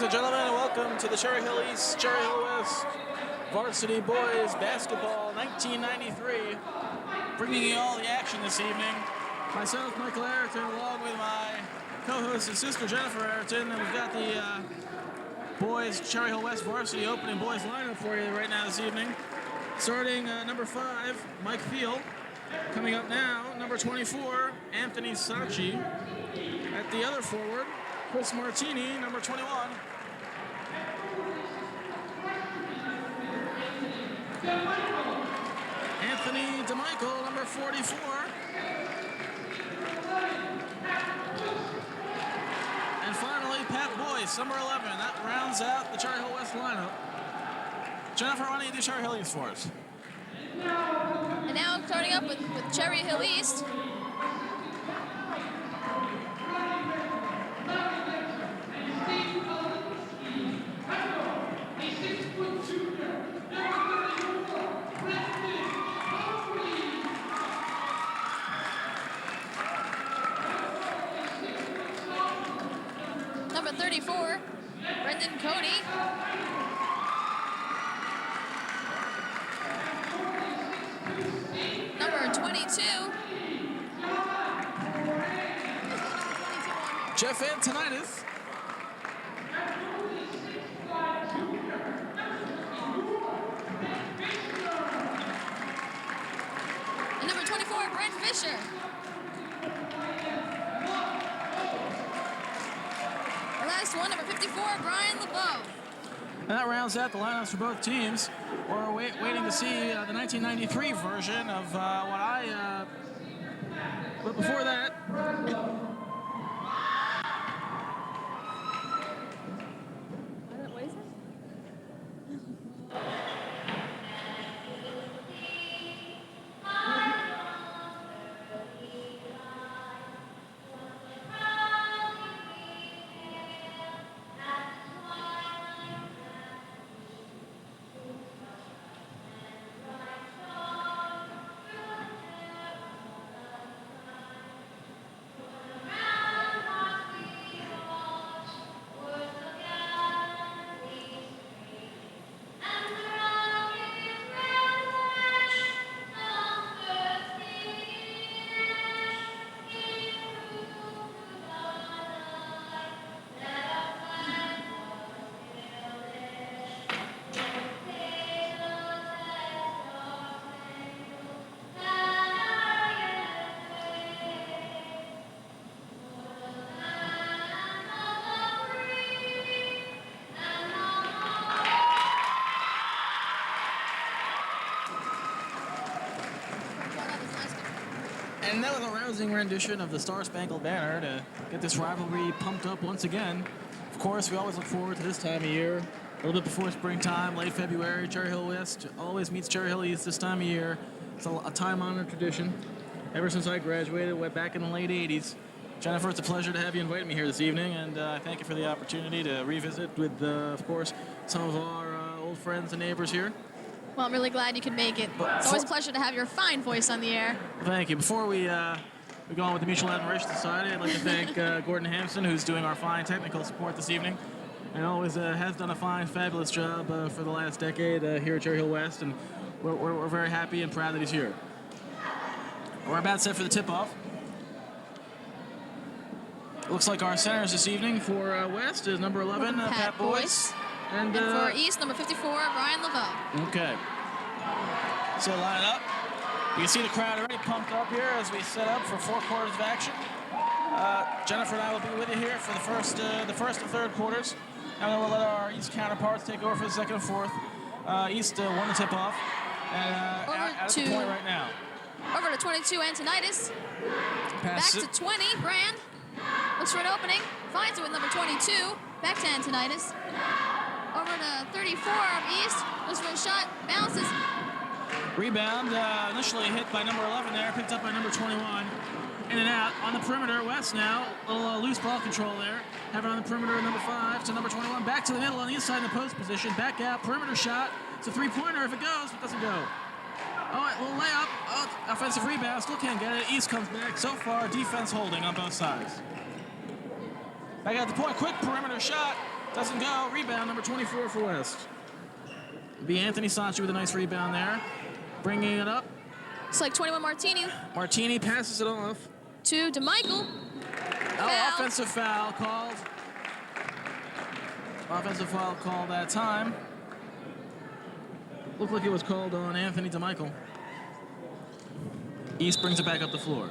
Ladies and gentlemen, welcome to the Cherry Hill East, Cherry Hill West Varsity Boys Basketball 1993. Bringing you all the action this evening. Myself, Michael Ayrton, along with my co-host and sister, Jennifer Ayrton. And we've got the boys Cherry Hill West Varsity opening boys lineup for you right now this evening. Starting number 5, Mike Thiel. Coming up now, number 24, Anthony Sacchi. At the other forward, Chris Martini, number 21. Anthony DeMichael, number 44. And finally, Pat Boyce, number 11. That rounds out the Cherry Hill West lineup. Jennifer, why don't you do Cherry Hill East for us? And now starting up with Cherry Hill East. Number 34, Brendan Cody. Number 22. Jeff Antonitis. And number 24, Brent Fisher. The last one, number 54, Brian LeBeau. And that rounds out the lineups for both teams. We're waiting to see the 1993 version of but before that, What is it? and that was a rousing rendition of the Star Spangled Banner to get this rivalry pumped up once again. Of course, we always look forward to this time of year. A little bit before springtime, late February, Cherry Hill West always meets Cherry Hill East this time of year. It's a time-honored tradition. Ever since I graduated, way back in the late 80s. Jennifer, it's a pleasure to have you invite me here this evening, and I thank you for the opportunity to revisit with, of course, some of our old friends and neighbors here. Well, I'm really glad you could make it. It's always a pleasure to have your fine voice on the air. Thank you. Before we go on with the Mutual Admiration Society, I'd like to thank Gordon Hampson, who's doing our fine technical support this evening, and always has done a fine, fabulous job for the last decade here at Cherry Hill West, and we're very happy and proud that he's here. We're about set for the tip-off. Looks like our centers this evening for West is number 11, Pat Boyce. And for East, number 54, Brian LeBeau. Okay. So line up. You can see the crowd already pumped up here as we set up for 4 quarters of action. Jennifer and I will be with you here for the first and third quarters. And then we'll let our East counterparts take over for the second and fourth. East won the tip-off. And at the point right now. Over to 22, Antonitis. Back to 20, Brand. Looks for an opening. Finds it with number 22. Back to Antonitis. Over to 34 of East. Looks for a shot. Bounces. Rebound. Initially hit by number 11 there. Picked up by number 21. In and out. On the perimeter. West now. A little loose ball control there. Have it on the perimeter. Number 5 to number 21. Back to the middle on the inside in the post position. Back out. Perimeter shot. It's a three-pointer if it goes. But doesn't go. Oh, a little layup. Oh, offensive rebound. Still can't get it. East comes back. So far, defense holding on both sides. Back at the point. Quick perimeter shot. Doesn't go. Rebound, number 24 for West. Be Anthony Sanchi with a nice rebound there. Bringing it up. It's like 21 Martini. Martini passes it off. To DeMichael. Oh, offensive foul called. Offensive foul called that time. Looked like it was called on Anthony DeMichael. East brings it back up the floor.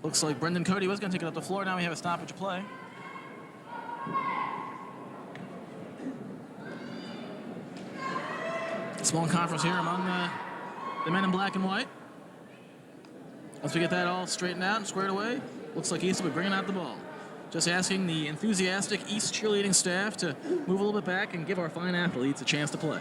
Looks like Brendan Cody was going to take it up the floor. Now we have a stoppage of play. Small conference here among the men in black and white. Once we get that all straightened out and squared away, looks like East will be bringing out the ball. Just asking the enthusiastic East cheerleading staff to move a little bit back and give our fine athletes a chance to play.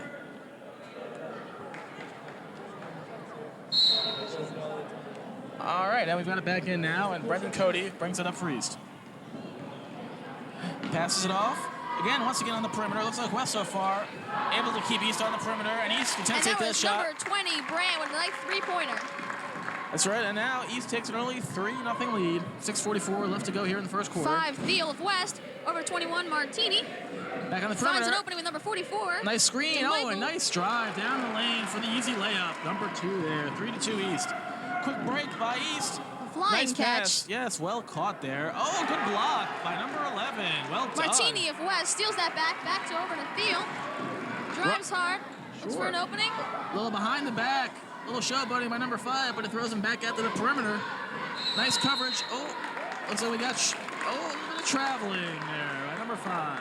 All right, now we've got it back in now, and Brendan Cody brings it up for East. Passes it off. Again, once again on the perimeter. Looks like West so far able to keep East on the perimeter, and East can take that shot. Number 20, Brand, with a nice three-pointer. That's right, and now East takes an early 3-0 lead. 6:44 left to go here in the first quarter. 5, Thiel of West, over 21, Martini. Back on the perimeter. Finds an opening with number 44. Nice screen. Oh, a nice drive down the lane for the easy layup. Number 2 there, 3-2 East. Quick break by East. Flying nice catch. Pass. Yes, well caught there. Oh, good block by number 11. Well done. Martini of West steals that back to over to Thiel. Drives hard. Looks for an opening. A little behind the back. A little showboating by number 5, but it throws him back out to the perimeter. Nice coverage. Oh, looks like we got a little bit of traveling there by number 5.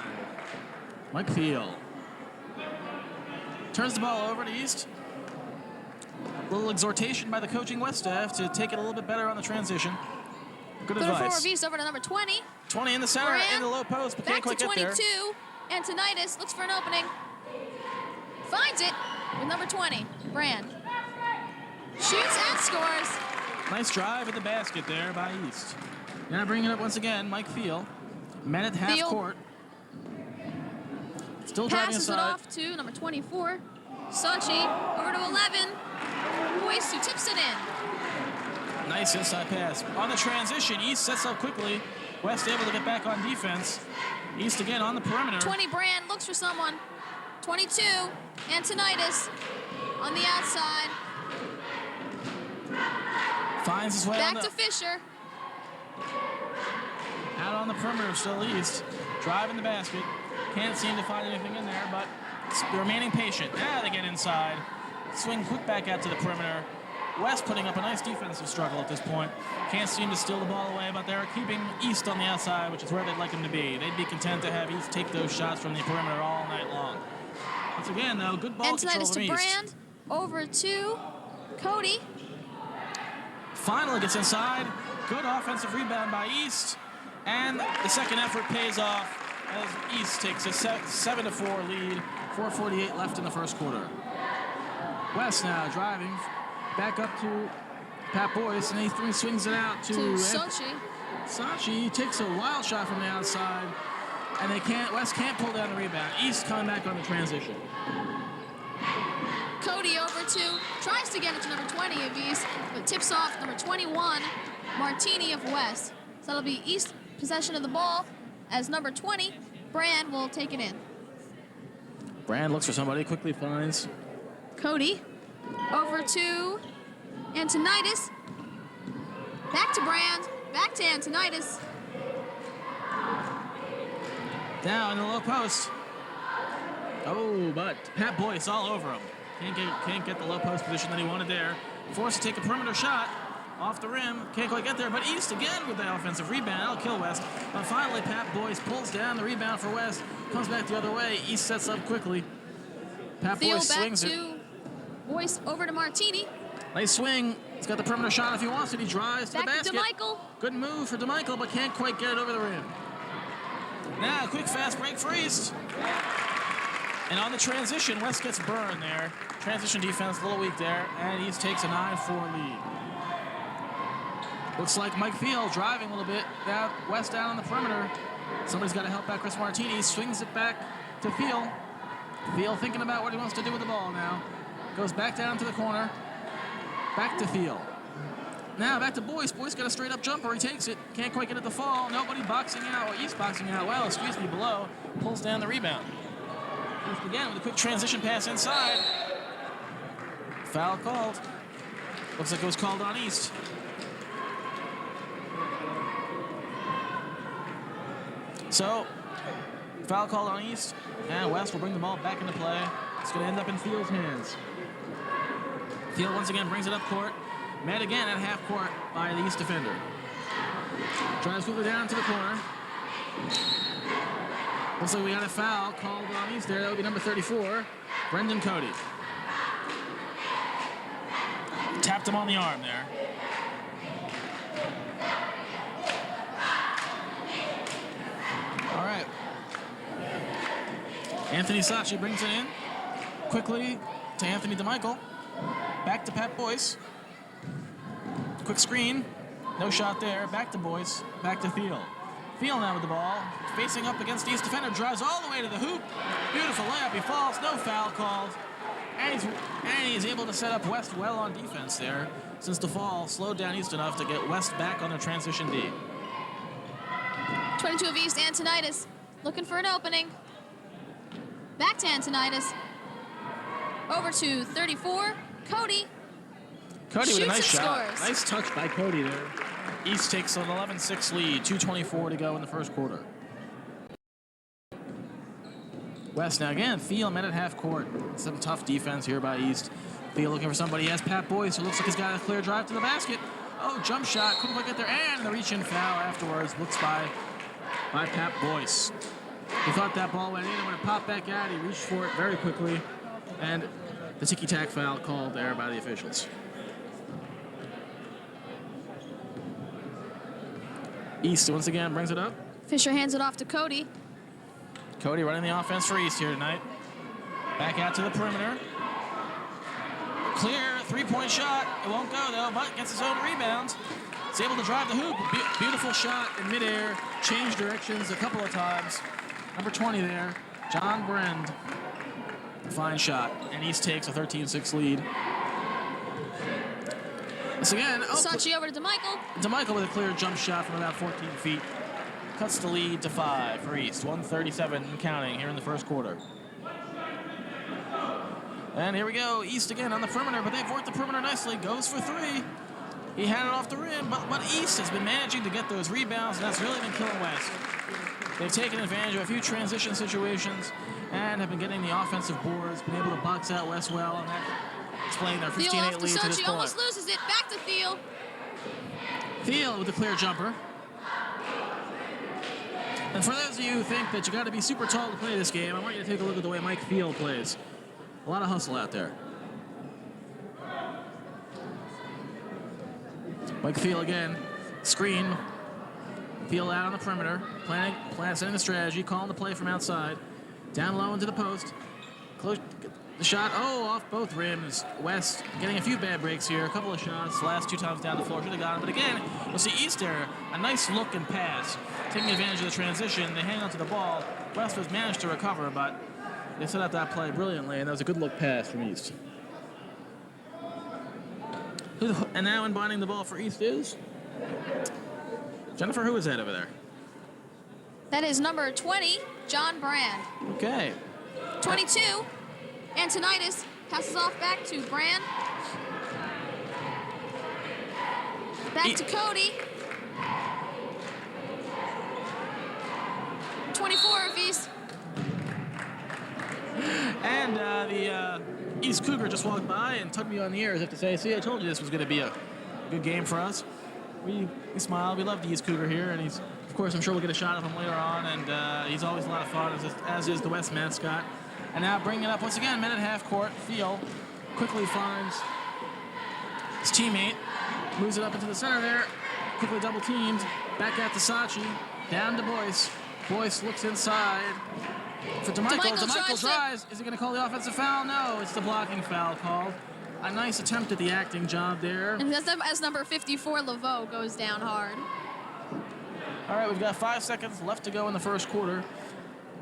Mike Thiel. Turns the ball over to East. A little exhortation by the coaching West staff to take it a little bit better on the transition. Good advice. Of East over to number 20. 20 in the center, in the low post, but can't quite get there. Back to 22. Antonitis looks for an opening. Finds it with number 20, Brand. Shoots and scores. Nice drive at the basket there by East. Now bringing it up once again, Mike Thiel. Men at half court. Still driving aside. Passes it off to number 24, Sochi, over to 11. Boyce, who tips it in. Nice inside pass. On the transition, East sets up quickly. West able to get back on defense. East again on the perimeter. 20, Brand looks for someone. 22, Antonitis on the outside. Finds his way back to Fisher. Out on the perimeter, still East. Driving the basket. Can't seem to find anything in there, but remaining patient. Now they get inside. Swing quick back out to the perimeter. West putting up a nice defensive struggle at this point. Can't seem to steal the ball away, but they're keeping East on the outside, which is where they'd like them to be. They'd be content to have East take those shots from the perimeter all night long. Once again, though, good ball control from East. Brand, over to Cody. Finally gets inside. Good offensive rebound by East. And the second effort pays off as East takes a 7-4 lead. 4:48 left in the first quarter. West now driving back up to Pat Boyce, and he swings it out to Sochi. Sochi takes a wild shot from the outside, and West can't pull down the rebound. East coming back on the transition. Cody over to, tries to get it to number 20 of East, but tips off number 21, Martini of West. So that'll be East possession of the ball as number 20, Brand, will take it in. Brand looks for somebody, quickly finds Cody over to Antonitis. Back to Brand, back to Antonitis. Down in the low post. Oh, but Pat Boyce all over him. Can't get the low post position that he wanted there. Forced to take a perimeter shot off the rim. Can't quite get there, but East again with the offensive rebound. That'll kill West. But finally, Pat Boyce pulls down the rebound for West. Comes back the other way. East sets up quickly. Pat Boyce swings it. Boyce over to Martini. Nice swing. He's got the perimeter shot if he wants it. He drives to the basket. Back to DeMichael. Good move for DeMichael, but can't quite get it over the rim. Now, quick fast break for East. And on the transition, West gets burned there. Transition defense a little weak there, and East takes a 9-4 lead. Looks like Mike Thiel driving a little bit. West down on the perimeter. Somebody's got to help out Chris Martini. Swings it back to Thiel. Thiel thinking about what he wants to do with the ball now. Goes back down to the corner. Back to Thiel. Now back to Boyce. Boyce got a straight up jumper. He takes it. Can't quite get it to fall. Nobody boxing out. Or East boxing out. Well, excuse me, below. Pulls down the rebound. East again with a quick transition pass inside. Foul called. Looks like it was called on East. So, foul called on East. And West will bring the ball back into play. It's going to end up in Field's hands. Field once again brings it up court. Met again at half court by the East defender. Drives quickly down to the corner. Looks like we got a foul called on East there. That would be number 34, Brendan Cody. Tapped him on the arm there. All right. Anthony Sachi brings it in quickly to Anthony DeMichael. Back to Pat Boyce. Quick screen. No shot there. Back to Boyce. Back to Field. Field now with the ball. Facing up against East defender. Drives all the way to the hoop. Beautiful layup. He falls. No foul called. And he's able to set up West well on defense there. Since the fall slowed down East enough to get West back on a transition D. 22 of East, Antonitis looking for an opening. Back to Antonitis. Over to 34, Cody. Cody with a nice shot. Scores. Nice touch by Cody there. East takes an 11-6 lead, 2:24 to go in the first quarter. West now again, Field met at half court. Some tough defense here by East. Field looking for somebody. He has Pat Boyce, who looks like he's got a clear drive to the basket. Oh, jump shot, couldn't quite get there, and the reach-in foul afterwards. Looks by Pat Boyce. He thought that ball went in, and when it popped back out, he reached for it very quickly, and the ticky-tack foul called there by the officials. East once again brings it up. Fisher hands it off to Cody. Cody running the offense for East here tonight. Back out to the perimeter. Clear three-point shot. It won't go though, but gets his own rebound. He's able to drive the hoop. Beautiful shot in midair. Changed directions a couple of times. Number 20 there, John Brend. Fine shot, and East takes a 13-6 lead. Once again, Sachi over to DeMichael. DeMichael with a clear jump shot from about 14 feet. Cuts the lead to 5 for East. 1:37 and counting here in the first quarter. And here we go. East again on the perimeter, but they've worked the perimeter nicely. Goes for 3. He had it off the rim, but East has been managing to get those rebounds, and that's really been killing West. They've taken advantage of a few transition situations and have been getting the offensive boards, been able to box out West well, and that explains their 15-8 lead to this point. Almost loses it. Back to Field. Field with the clear jumper. And for those of you who think that you got to be super tall to play this game, I want you to take a look at the way Mike Field plays. A lot of hustle out there. Mike Field again. Screen. Field out on the perimeter. Setting the strategy. Calling the play from outside. Down low into the post. Close the shot. Oh, off both rims. West getting a few bad breaks here. A couple of shots. Last 2 times down the floor. Should have got him. But again, you'll see East there. A nice look and pass. Taking advantage of the transition. They hang on to the ball. West has managed to recover, but they set up that play brilliantly, and that was a good look pass from East. And now inbinding the ball for East is Jennifer. Who is that over there? That is number 20, John Brand. Okay. 22, Antonitis passes off back to Brand. Back to Cody. 24 of East. And the East Cougar just walked by and tugged me on the ear as if to say, see, I told you this was going to be a good game for us. We smile. We love the East Cougar here, and he's, of course, I'm sure we'll get a shot of him later on, and he's always a lot of fun, as is the West mascot. And now bringing it up once again, men at half court. Field quickly finds his teammate, moves it up into the center there, quickly double teamed, back at to Sachi, down to Boyce. Boyce looks inside for DeMichael. DeMichael drives. Is he going to call the offensive foul? No, it's the blocking foul called. A nice attempt at the acting job there. And as number 54, Laveau goes down hard. All right, we've got 5 seconds left to go in the first quarter.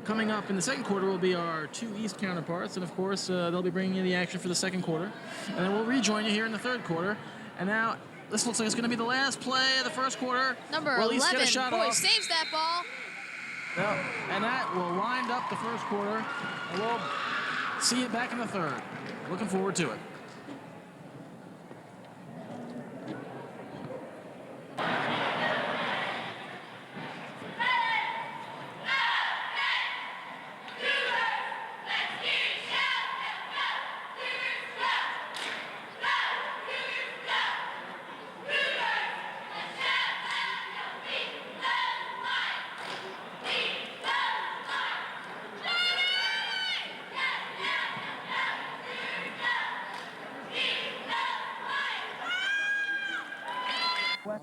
Coming up in the second quarter will be our 2 East counterparts, and of course, they'll be bringing you the action for the second quarter. And then we'll rejoin you here in the third quarter. And now, This looks like it's going to be the last play of the first quarter. Number We'll at least 11, get a shot Boyce off. saves that ball. Yeah, and that will wind up the first quarter. And we'll see it back in the third. Looking forward to it.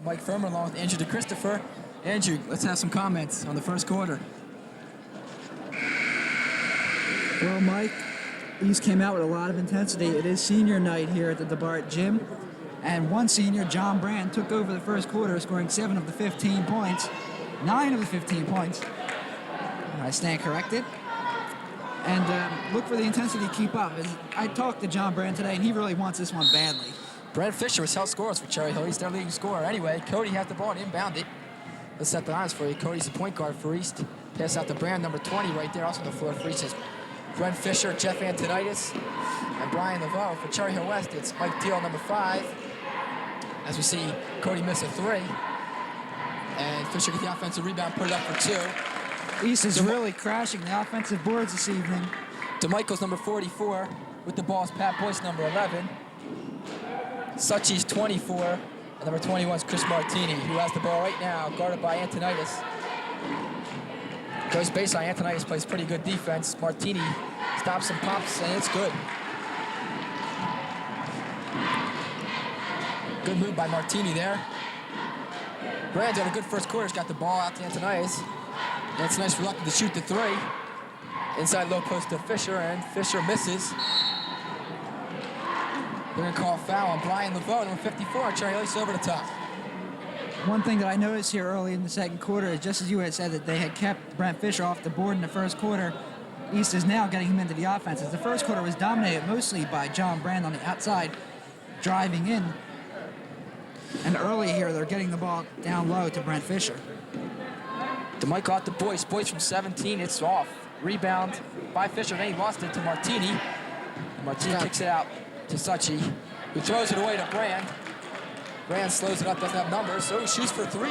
Mike Firmer along with Andrew DeChristopher. Andrew, let's have some comments on the first quarter. Well, Mike, East came out with a lot of intensity. It is senior night here at the DeBart Gym. And one senior, John Brand, took over the first quarter, scoring 7 of the 15 points. 9 of the 15 points. I stand corrected. And look for the intensity to keep up. I talked to John Brand today, and he really wants this one badly. Brent Fisher was held scoreless for Cherry Hill. He's their leading scorer. Anyway, Cody has the ball and inbound it. Let's set the lines for you. Cody's the point guard for East. Pass out to Brand, number 20 right there, also on the floor for East. Brent Fisher, Jeff Antonitis, and Brian Laveau. For Cherry Hill West, it's Mike Deal, number 5. As we see, Cody miss a 3. And Fisher get the offensive rebound, put it up for 2. East is really crashing the offensive boards this evening. DeMichael's number 44. With the ball is Pat Boyce, number 11. Suchi's 24. And number 21 is Chris Martini, who has the ball right now, guarded by Antonitis. Goes baseline. Antonitis plays pretty good defense. Martini stops and pops, and it's good. Good move by Martini there. Brand's had a good first quarter. He's got the ball out to Antonitis. Antonitis reluctant to shoot the 3. Inside low post to Fisher, and Fisher misses. They're going to call a foul on Brian Laveau, number 54. Cherry Hill over the top. One thing that I noticed here early in the second quarter is just as you had said that they had kept Brent Fisher off the board in the first quarter, East is now getting him into the offenses. The first quarter was dominated mostly by John Brand on the outside, driving in. And early here, they're getting the ball down low to Brent Fisher. DeMichael out to Boyce. Boyce from 17, it's off. Rebound by Fisher, then he lost it to Martini. And Martini kicks it out to Suchi, who throws it away to Brand. Brand slows it up, doesn't have numbers, so he shoots for 3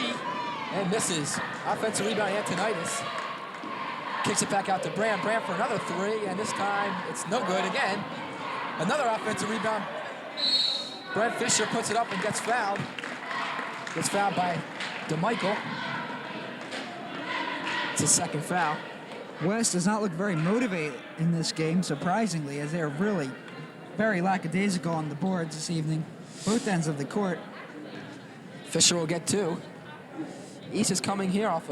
and misses. Offensive rebound, Antonitis. Kicks it back out to Brand. Brand for another 3, and this time it's no good again. Another offensive rebound. Brent Fisher puts it up and gets fouled. Gets fouled by DeMichael. It's his second foul. West does not look very motivated in this game, surprisingly, as they're really very lackadaisical on the boards this evening, both ends of the court. Fisher will get 2. East is coming here off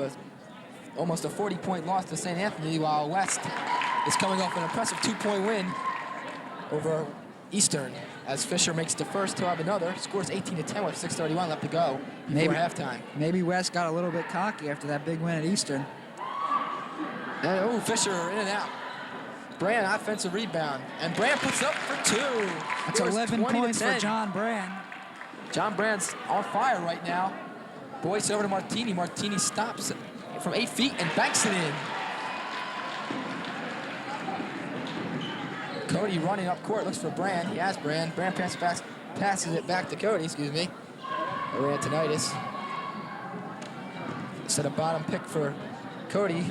almost a 40-point loss to St. Anthony, while West is coming off an impressive 2-point win over Eastern. As Fisher makes the first, he'll have another. Scores 18-10 with 6:31 left to go before halftime. Maybe West got a little bit cocky after that big win at Eastern. And, Fisher in and out. Brand offensive rebound, and Brand puts up for 2. That's 11 points for John Brand. John Brand's on fire right now. Boyce over to Martini. Martini stops from 8 feet and banks it in. Cody running up court, looks for Brand. He has Brand. Brand passes it back to Cody, excuse me. Over Antonitis. Set a bottom pick for Cody.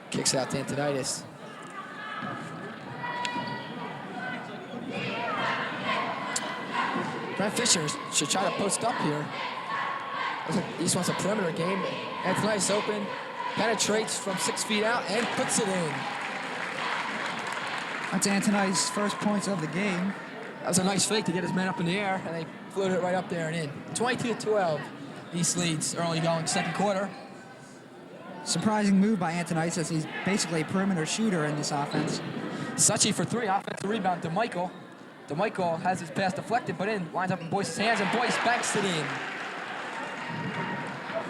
Kicks out to Antonitis. Brent Fisher should try to post up here. East wants a perimeter game. Antonitis open, penetrates from 6 feet out and puts it in. That's Antonitis' first points of the game. That was a nice fake to get his man up in the air, and they floated it right up there and in. 22-12. East leads early going second quarter. Surprising move by Antonitis, as he's basically a perimeter shooter in this offense. Suchi for 3, offensive rebound to Michael. DeMichael has his pass deflected, but lines up in Boyce's hands, and Boyce banks it in.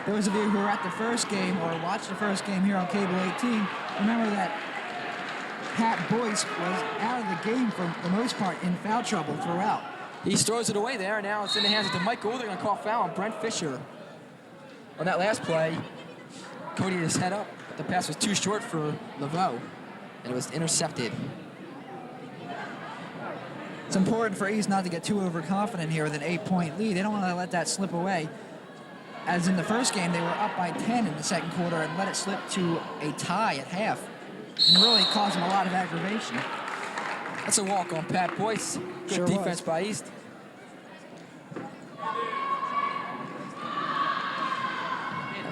Those of you who were at the first game or watched the first game here on Cable 18, remember that Pat Boyce was out of the game for the most part in foul trouble throughout. East throws it away there. Now it's in the hands of DeMichael. They're going to call foul on Brent Fisher. On that last play, Cody had his head up, but the pass was too short for Laveau, and it was intercepted. It's important for East not to get too overconfident here with an 8-point lead. They don't want to let that slip away. As in the first game, they were up by 10 in the second quarter and let it slip to a tie at half. And really caused them a lot of aggravation. That's a walk on Pat Boyce. Good Sure defense was. by East.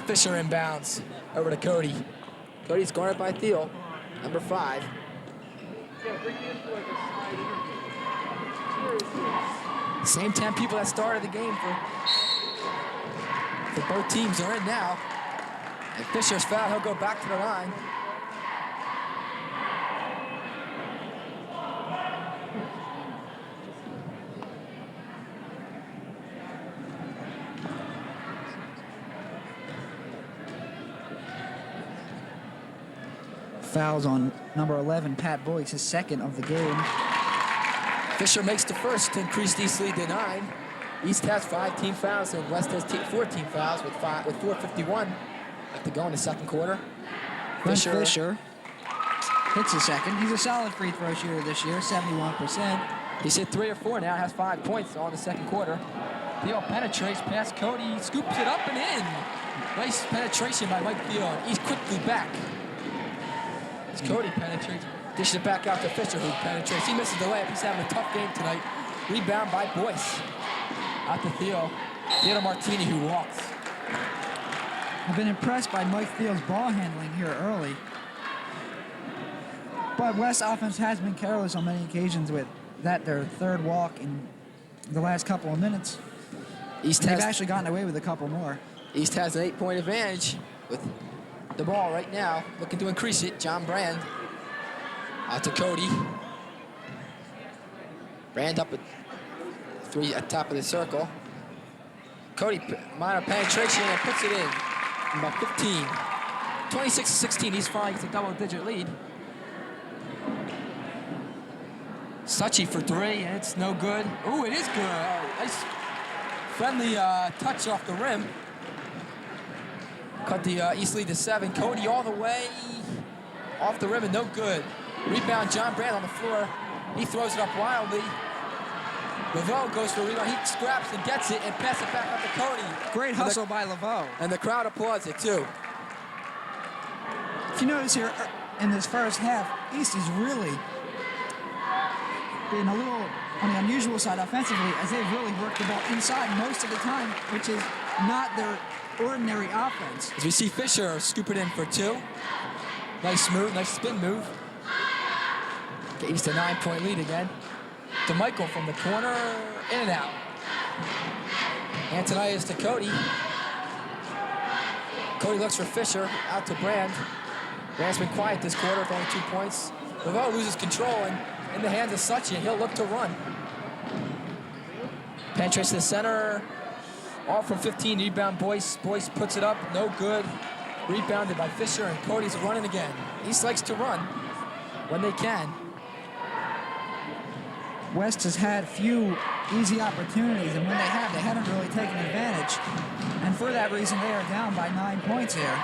Fisher inbounds over to Cody. Cody's guarded by Thiel, number 5. Same 10 people that started the game for both teams are in now. And Fisher's foul, he'll go back to the line. Fouls on number 11, Pat Boyce, his second of the game. Fisher makes the first to increase the East lead to 9. East has 5 team fouls and West has 14 fouls with 4:51 left to go in the second quarter. Brent Fisher hits a second. He's a solid free throw shooter this year, 71%. He's hit 3 or 4 now, has 5 points all in the second quarter. Thiel penetrates past Cody, scoops it up and in. Nice penetration by Mike Thiel. He's quickly back. As Cody penetrates, dishes it back out to Fisher, who penetrates. He misses the layup. He's having a tough game tonight. Rebound by Boyce. Out to Thiel. Thiel to Martini, who walks. I've been impressed by Mike Thiel's ball handling here early. But West offense has been careless on many occasions with that, their third walk in the last couple of minutes. They've actually gotten away with a couple more. East has an 8-point advantage with the ball right now, looking to increase it. John Brand out to Cody. Brand up at 3 at top of the circle. Cody, minor penetration, and puts it in. About 15. 26-16, East finally gets a double-digit lead. Suchi for 3, and it's no good. Ooh, it is good. Nice friendly touch off the rim. Cut the East lead to 7. Cody all the way off the rim and no good. Rebound, John Brand on the floor. He throws it up wildly. Laveau goes for a rebound. He scraps and gets it and passes it back up to Cody. Great hustle by Laveau. And the crowd applauds it too. If you notice here in this first half, East is really being a little on the unusual side offensively, as they've really worked the ball inside most of the time, which is not their ordinary offense. As we see Fisher scoop it in for 2. Nice move, nice spin move. Get East a 9-point lead again. DeMichael from the corner, in and out. Antonius to Cody. Cody looks for Fisher, out to Brand. Brand's been quiet this quarter with only 2 points. Laveau loses control and in the hands of Suchi, and he'll look to run. Penetrates to the center. All from 15, rebound Boyce. Boyce puts it up, no good. Rebounded by Fisher, and Cody's running again. East likes to run when they can. West has had few easy opportunities, and when they have, they haven't really taken advantage. And for that reason, they are down by 9 points here.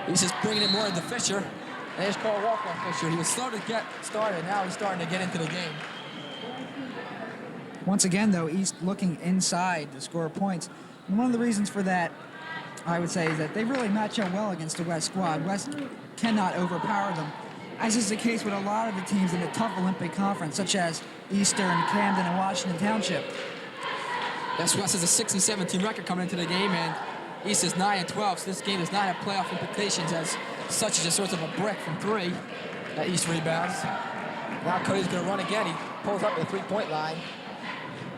He's just bringing it more into Fisher. And they just call a walk on Fisher. He was slow to get started. Now he's starting to get into the game. Once again, though, East looking inside to score points. And one of the reasons for that, I would say, is that they really match up well against the West squad. West cannot overpower them, as is the case with a lot of the teams in the tough Olympic Conference, such as Eastern, Camden, and Washington Township. Yes, West has a 6-17 record coming into the game, and East is 9-12, so this game does not have playoff implications, as such as just sorts of a brick from 3 that East rebounds. Now Cody's going to run again. He pulls up at the 3-point line.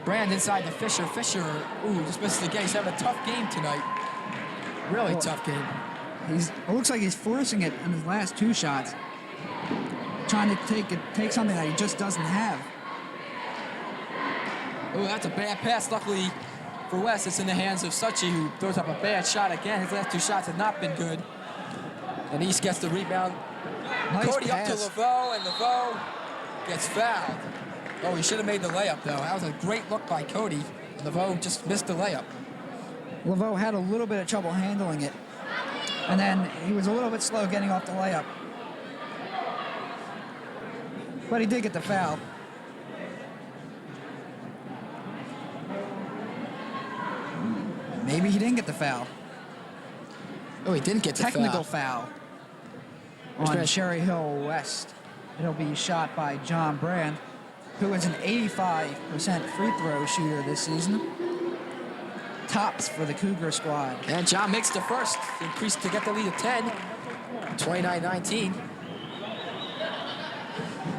Brand inside to Fisher. Fisher, just misses again. He's having a tough game tonight. Really tough game. It looks like he's forcing it in his last 2 shots, trying to take something that he just doesn't have. Oh, that's a bad pass. Luckily for West, it's in the hands of Suchi, who throws up a bad shot again. His last 2 shots have not been good. And East gets the rebound. Nice Cody pass. up to Laveau, and Laveau gets fouled. Oh, he should have made the layup, though. That was a great look by Cody. Laveau just missed the layup. Laveau had a little bit of trouble handling it. And then he was a little bit slow getting off the layup. But he did get the foul. Maybe he didn't get the foul. Oh, he didn't get the Technical foul. foul on Cherry Hill West. It'll be shot by John Brand, who is an 85% free throw shooter this season. Tops for the Cougar squad. And John makes the first, increased to get the lead of 10, 29-19.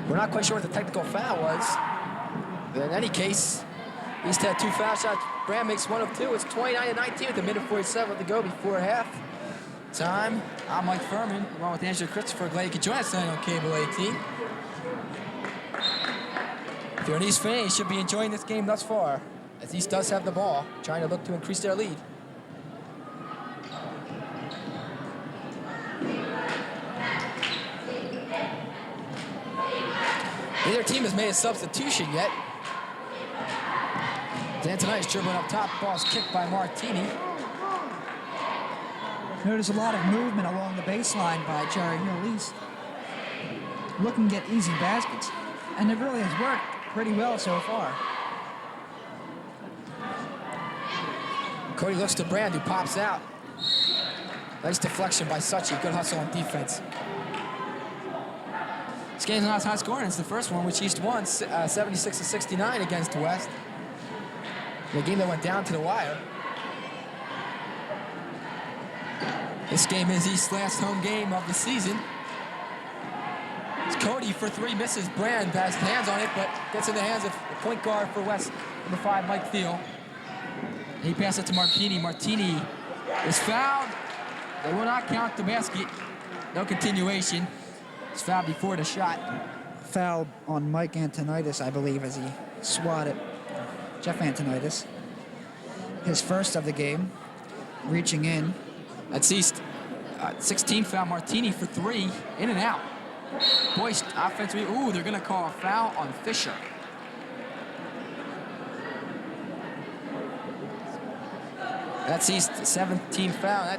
We're not quite sure what the technical foul was. But in any case, East had 2 foul shots. Brand makes 1 of 2. It's 29-19 with a minute 47 to go before half time. I'm Mike Furman, along with Angela Christopher. Glad you could join us tonight on Cable 18. If you're an East fan, you should be enjoying this game thus far, as East does have the ball, trying to look to increase their lead. Neither team has made a substitution yet. Antonitis dribbling up top, ball's kicked by Martini. Notice a lot of movement along the baseline by Cherry Hill East. Looking to get easy baskets. And it really has worked pretty well so far. Cody looks to Brand, who pops out. Nice deflection by Suchi. Good hustle on defense. This game's not as high scoring as the first one, which East won 76-69 against West. The game that went down to the wire. This game is East's last home game of the season. It's Cody for 3, misses. Brand has hands on it, but gets in the hands of the point guard for West, number 5, Mike Thiel. He passes it to Martini. Martini is fouled. They will not count the basket. No continuation. It's fouled before the shot. Foul on Mike Antonitis, I believe, as he swatted Jeff Antonitis. His first of the game, reaching in. That's East. 16 foul. Martini for 3, in and out. Boyce offensively. Ooh, they're going to call a foul on Fisher. That's East 17 foul.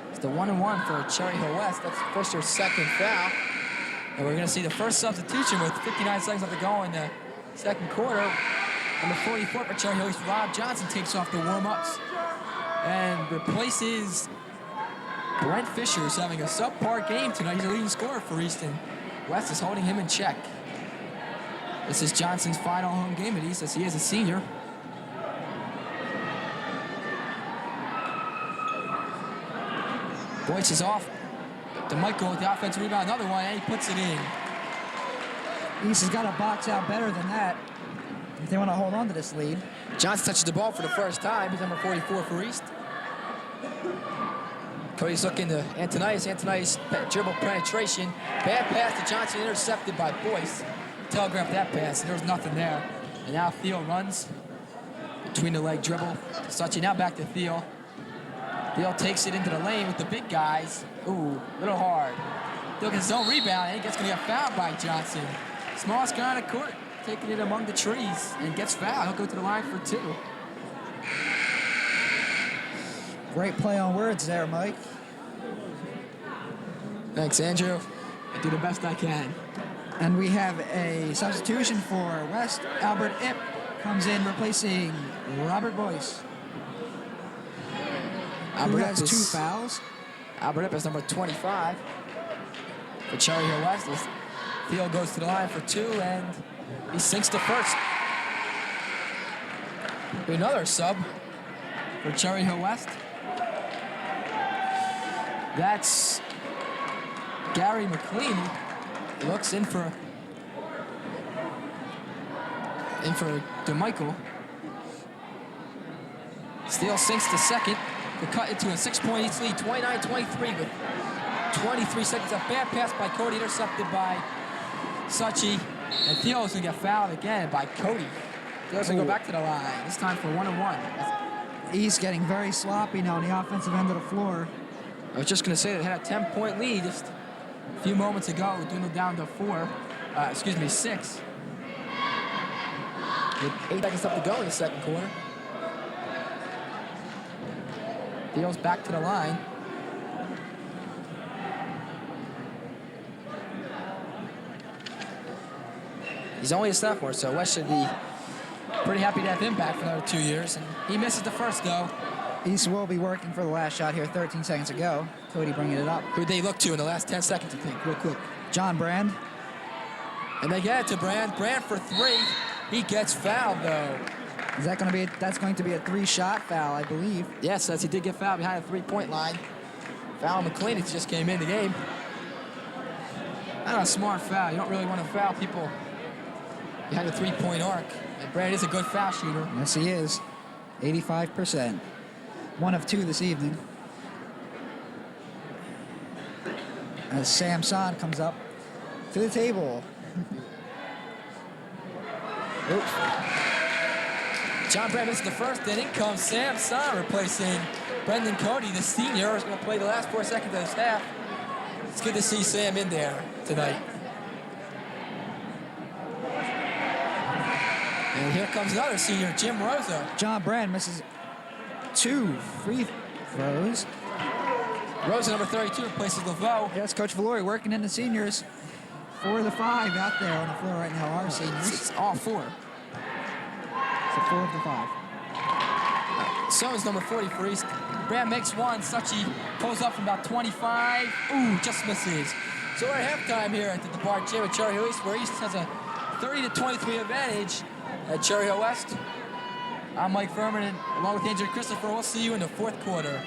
That's the 1-and-1 for Cherry Hill West. That's Fisher's second foul. And we're going to see the first substitution with 59 seconds left to go in the second quarter. Number 44 for Cherry Hill East, Rob Johnson, takes off the warm-ups and replaces Brent Fisher, who's having a subpar game tonight. He's the leading scorer for Easton. West is holding him in check. This is Johnson's final home game at East, as he is a senior. Boyce is off. DeMichael with the offensive rebound, another one, and he puts it in. East has got to box out better than that if they want to hold on to this lead. Johnson touches the ball for the first time. He's number 44 for East. Cody's looking to Antonitis. Antonitis dribble penetration. Bad pass to Johnson, intercepted by Boyce. Telegraphed that pass, and there was nothing there. And now Thiel runs between the leg dribble. Suchi now back to Thiel. Thiel takes it into the lane with the big guys. Ooh, a little hard. Thiel gets his own rebound, and he's going to get fouled by Johnson. Smallest guy on the court, taking it among the trees, and gets fouled. He'll go to the line for 2. Great play on words there, Mike. Thanks, Andrew. I do the best I can. And we have a substitution for West. Albert Ipp comes in, replacing Robert Boyce. Who has 2 fouls. Albert Ipp is number 25 for Cherry Hill West. Thiel goes to the line for 2, and he sinks the first. Another sub for Cherry Hill West. That's Gary McLean. He looks in for DeMichael. Steele sinks the second to cut into a 6-point East lead, 29-23 with 23 seconds. A bad pass by Cody, intercepted by Suchi. And Theo's gonna get fouled again by Cody. Theo's gonna go back to the line, this time for 1-and-1. East getting very sloppy now on the offensive end of the floor. I was just gonna say they had a 10-point lead just a few moments ago, dwindled down to 6. With 8 seconds left to go in the second quarter. Deals back to the line. He's only a sophomore, so West should be pretty happy to have him back for another 2 years. And he misses the first, though. East will be working for the last shot here, 13 seconds to go. Cody bringing it up. Who'd they look to in the last 10 seconds, I think, real quick? John Brand. And they get it to Brand. Brand for 3. He gets fouled, though. Is that going to be? That's going to be a 3-shot foul, I believe. Yes, as he did get fouled behind the 3-point line. Foul McLean, he just came in the game. Not a smart foul. You don't really want to foul people behind the 3-point arc. And Brand is a good foul shooter. Yes, he is. 85%. 1 of 2 this evening. As Sam Son comes up to the table. Oops. John Brand misses the first inning. Comes Sam Son replacing Brendan Cody, the senior, is going to play the last 4 seconds of his half. It's good to see Sam in there tonight. And here comes another senior, Jim Rosa. John Brand misses 2 free throws. Rosa, number 32, replaces Laveau. Yes, Coach Valori working in the seniors. 4 of the 5 out there on the floor right now are seniors. It's all 4. So 4 of the 5. So's number 40 for East. Brand makes 1. Suchi pulls up from about 25. Ooh, just misses. So we're at halftime here at the DeBart Gym at Cherry Hill East, where East has a 30-23 advantage at Cherry Hill West. I'm Mike Furman, and along with Andrew Christopher, we'll see you in the fourth quarter.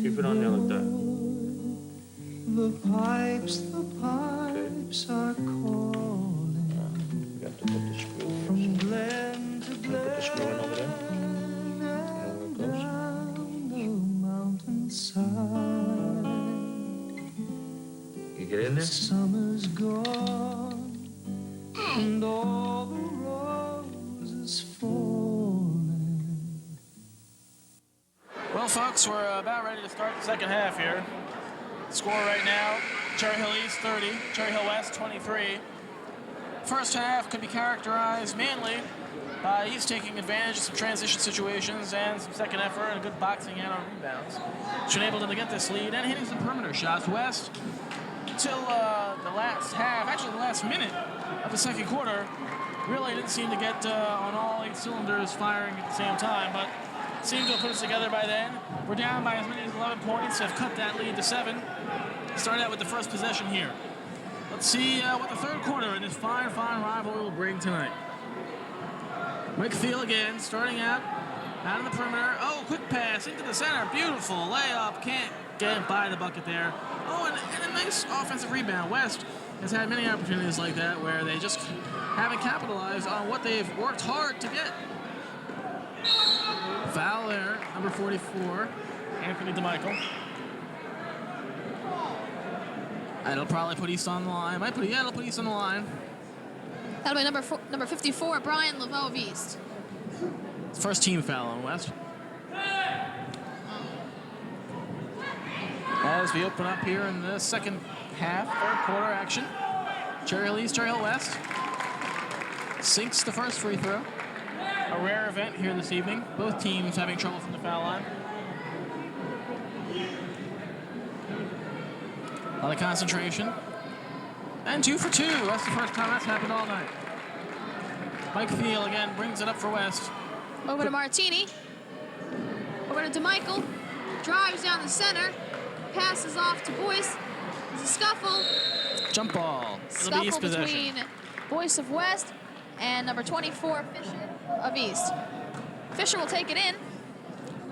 Keep it on there like that. The pipes are calling. You have to put the screw here. From glen to Can you put the screw in over there? You know where it goes? down the mountainside. Bucks were about ready to start the second half here. Score right now, Cherry Hill East 30, Cherry Hill West 23. First half could be characterized mainly by East taking advantage of some transition situations and some second effort and good boxing out on rebounds, which enabled them to get this lead and hitting some perimeter shots. West, till the last half, actually the last minute of the second quarter, really didn't seem to get on all 8 cylinders firing at the same time, but seemed to have put us together by then. We're down by as many as 11 points, have cut that lead to 7. Start out with the first possession here. Let's see what the third quarter in this fine rivalry will bring tonight. Mike Thiel again, starting out of the perimeter. Oh, quick pass into the center. Beautiful layup. Can't get by the bucket there. Oh, and a nice offensive rebound. West has had many opportunities like that where they just haven't capitalized on what they've worked hard to get. Foul there, number 44, Anthony DeMichael. It'll probably put East on the line. It'll put East on the line. That'll be number 54, Brian Laveau of East. First team foul on West. As we open up here in the second half, third quarter action. Cherry Hill East, Cherry Hill West. Sinks the first free throw. A rare event here this evening. Both teams having trouble from the foul line. A lot of concentration. And 2 for 2. That's the first time that's happened all night. Mike Thiel again brings it up for West. Over to Martini. Over to DeMichael. Drives down the center. Passes off to Boyce. There's a scuffle. Jump ball. It'll be East Scuffle possession. between Boyce of West and number 24, Fisher of East. Fisher will take it in.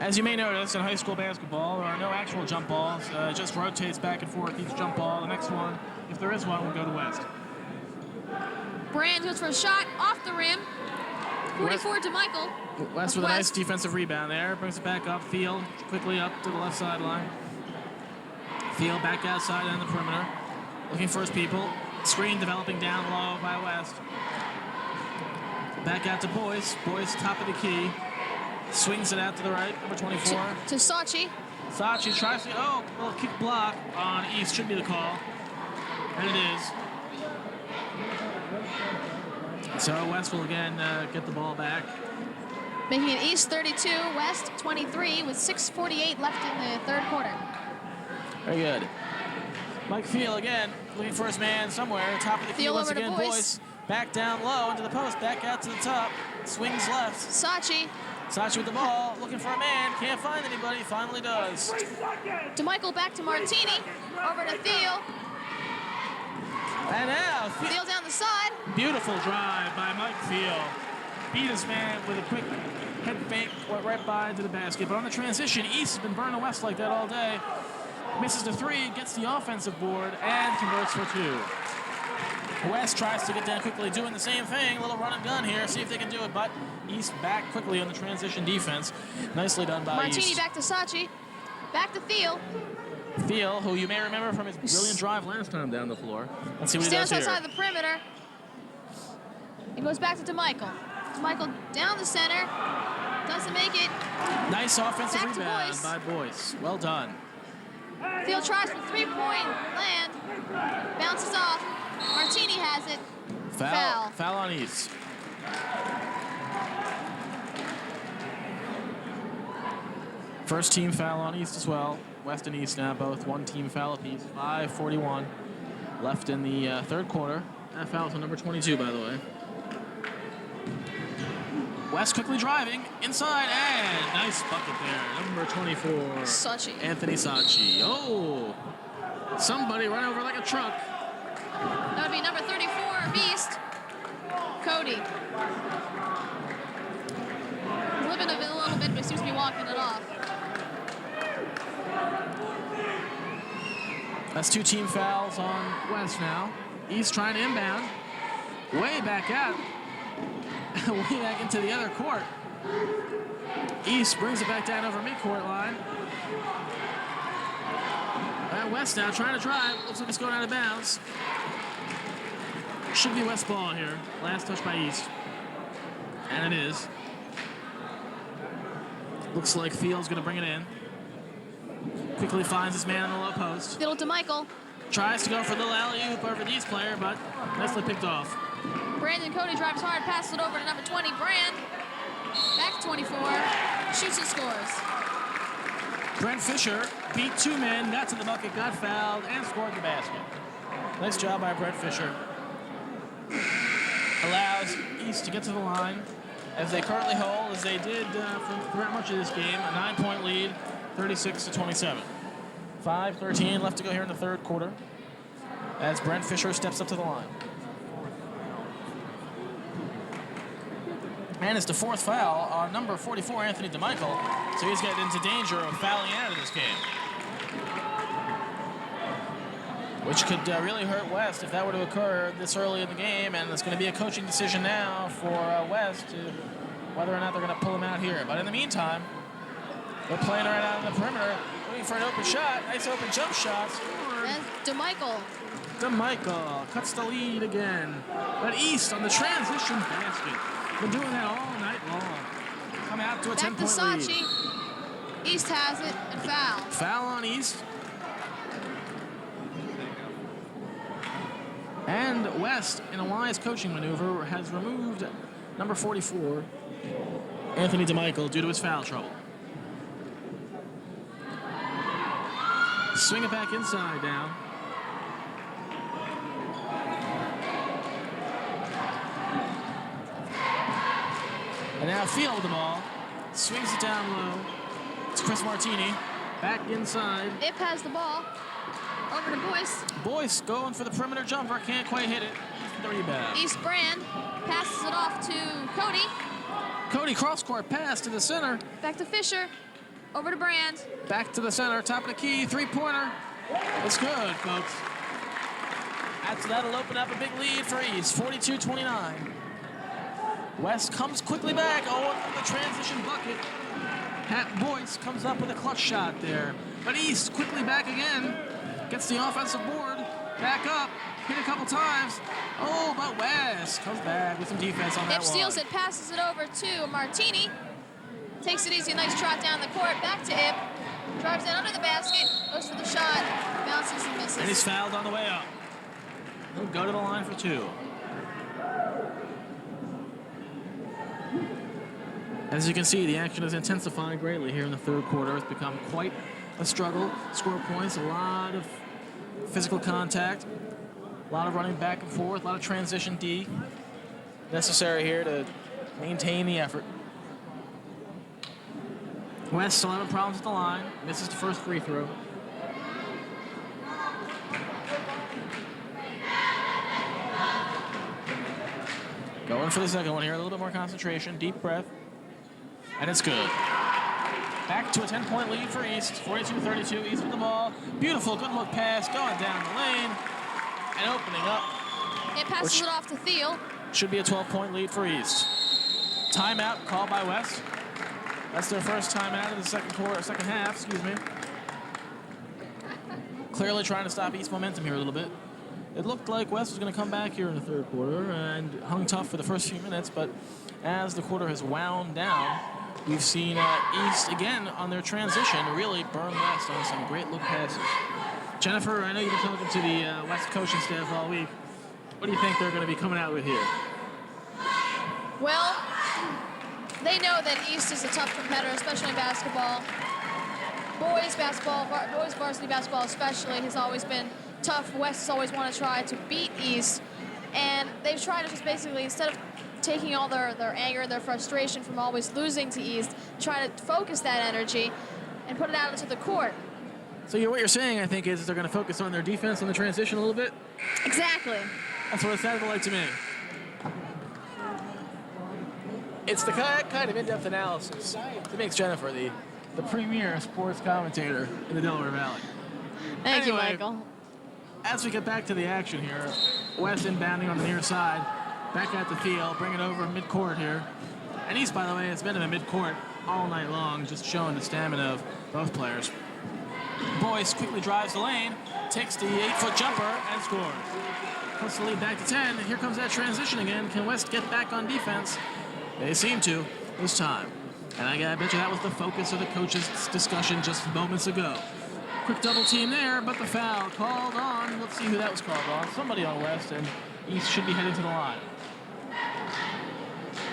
As you may notice, in high school basketball, there are no actual jump balls. It just rotates back and forth each jump ball. The next one, if there is one, will go to West. Brand goes for a shot off the rim. 44 to Michael. West with a nice defensive rebound there. Brings it back up. Field quickly up to the left sideline. Field back outside on the perimeter. Looking for his people. Screen developing down low by West. Back out to Boyce. Boyce top of the key. Swings it out to the right. Number 24. To Sachi. Sachi tries to, a little kick block on East should be the call. And it is. So West will again get the ball back. Making it East 32, West 23 with 6:48 left in the third quarter. Very good. Mike Thiel again, looking for his man somewhere. Top of the key Thiel once over to again. Boyce. Back down low into the post. Back out to the top. Swings left. Sachi. Sachi with the ball. Looking for a man. Can't find anybody. Finally does. DeMichael back to Martini. Over to Thiel. And now Thiel down the side. Beautiful drive by Mike Thiel. Beat his man with a quick head fake. Went right by into the basket. But on the transition, East has been burning West like that all day. Misses the three, gets the offensive board, and converts for two. West tries to get down quickly, doing the same thing. A little run and gun here, see if they can do it. But East back quickly on the transition defense. Nicely done by Martini East. back to Sachi. Back to Thiel. Thiel, who you may remember from his brilliant drive last time down the floor. Let's see what he does Stands here. outside the perimeter. It goes back to DeMichael. DeMichael down the center. Doesn't make it. Nice offensive Back to rebound Boyce. by Boyce. Well done. Thiel tries for three-point land. Bounces off. Martini has it. Foul. Foul on East. First team foul on East as well. West and East now both one team foul apiece. 5:41 left in the third quarter. That foul's on number 22, by the way. West quickly driving inside and nice bucket there. Number 24. Sachi. Anthony Sachi. Oh, somebody ran over like a truck. That would be number 34 of East. Cody. Living a little bit, but seems to be walking it off. That's two team fouls on West now. East trying to inbound. Way back out. Way back into the other court. East brings it back down over midcourt line. West now trying to drive. Looks like it's going out of bounds. Should be West ball here. Last touch by East. And it is. Looks like Field's going to bring it in. Quickly finds his man on the low post. Fiddle to Michael. Tries to go for a little alley-oop over the East player, but nicely picked off. Brandon Cody drives hard, passes it over to number 20, Brand. Back to 24, shoots and scores. Brent Fisher beat two men, got to the bucket, got fouled, and scored the basket. Nice job by Brent Fisher. Allows East to get to the line, as they currently hold, as they did throughout much of this game, a 9-point lead, 36-27. 5:13 left to go here in the third quarter, as Brent Fisher steps up to the line. And it's the fourth foul on number 44, Anthony DeMichael. So he's getting into danger of fouling out of this game, which could really hurt West if that were to occur this early in the game. And it's going to be a coaching decision now for West to whether or not they're going to pull him out here. But in the meantime, they're playing right out on the perimeter, looking for an open shot. Nice open jump shot. And DeMichael. DeMichael cuts the lead again. But East on the transition basket. Been doing that all night long. Come out to a 10-point Back to lead. Sachi. East has it and foul. Foul on East. And West, in a wise coaching maneuver, has removed number 44, Anthony DeMichael, due to his foul trouble. Swing it back inside now. And now Field with the ball. Swings it down low. It's Chris Martini. Back inside. Ip has the ball. Over to Boyce. Boyce going for the perimeter jumper. Can't quite hit it. The rebound. East Brand passes it off to Cody. Cody cross-court pass to the center. Back to Fisher. Over to Brand. Back to the center. Top of the key. Three-pointer. It's good, folks. That'll open up a big lead for East. 42-29. West comes quickly back. Oh, the transition bucket. Pat Boyce comes up with a clutch shot there. But East quickly back again. Gets the offensive board. Back up. Hit a couple times. Oh, but West comes back with some defense on that Ip one. steals it, passes it over to Martini. Takes it easy, nice trot down the court. Back to Ip. Drives it under the basket. Goes for the shot. Bounces and misses. And he's fouled on the way up. He'll go to the line for two. As you can see, the action is intensifying greatly here in the third quarter. It's become quite a struggle. Score points, a lot of physical contact, a lot of running back and forth, a lot of transition D necessary here to maintain the effort. West still having problems at the line. Misses the first free throw. Going for the second one here. A little bit more concentration. Deep breath. And it's good. Back to a 10-point lead for East. 42-32. East with the ball. Beautiful, good look pass. Going down the lane. And opening up. It passes it off to Thiel. Should be a 12-point lead for East. Timeout called by West. That's their first timeout of the second half, excuse me. Clearly trying to stop East momentum here a little bit. It looked like West was going to come back here in the third quarter and hung tough for the first few minutes, but as the quarter has wound down, we've seen East again on their transition really burn West on some great look passes. Jennifer, I know you've been talking to the West coaching staff all week. What do you think they're going to be coming out with here? Well, they know that East is a tough competitor, especially in basketball. Boys varsity basketball especially has always been tough. West has always wanted to try to beat East. And they've tried to just basically, instead of taking all their anger, their frustration from always losing to East, try to focus that energy and put it out into the court. So what you're saying, I think, is they're going to focus on their defense on the transition a little bit? Exactly. That's what it sounded like to me. It's the kind of in-depth analysis that makes Jennifer the premier sports commentator in the Delaware Valley. Thank you, Anyway, Michael. As we get back to the action here, West inbounding on the near side, back at the field, bring it over midcourt here. And East, by the way, has been in the midcourt all night long, just showing the stamina of both players. Boyce quickly drives the lane, takes the 8-foot jumper, and scores. Puts the lead back to 10, and here comes that transition again. Can West get back on defense? They seem to this time. And I bet you that was the focus of the coaches' discussion just moments ago. Quick double team there, but the foul called on. Let's see who that was called on. Somebody on West, and East should be heading to the line.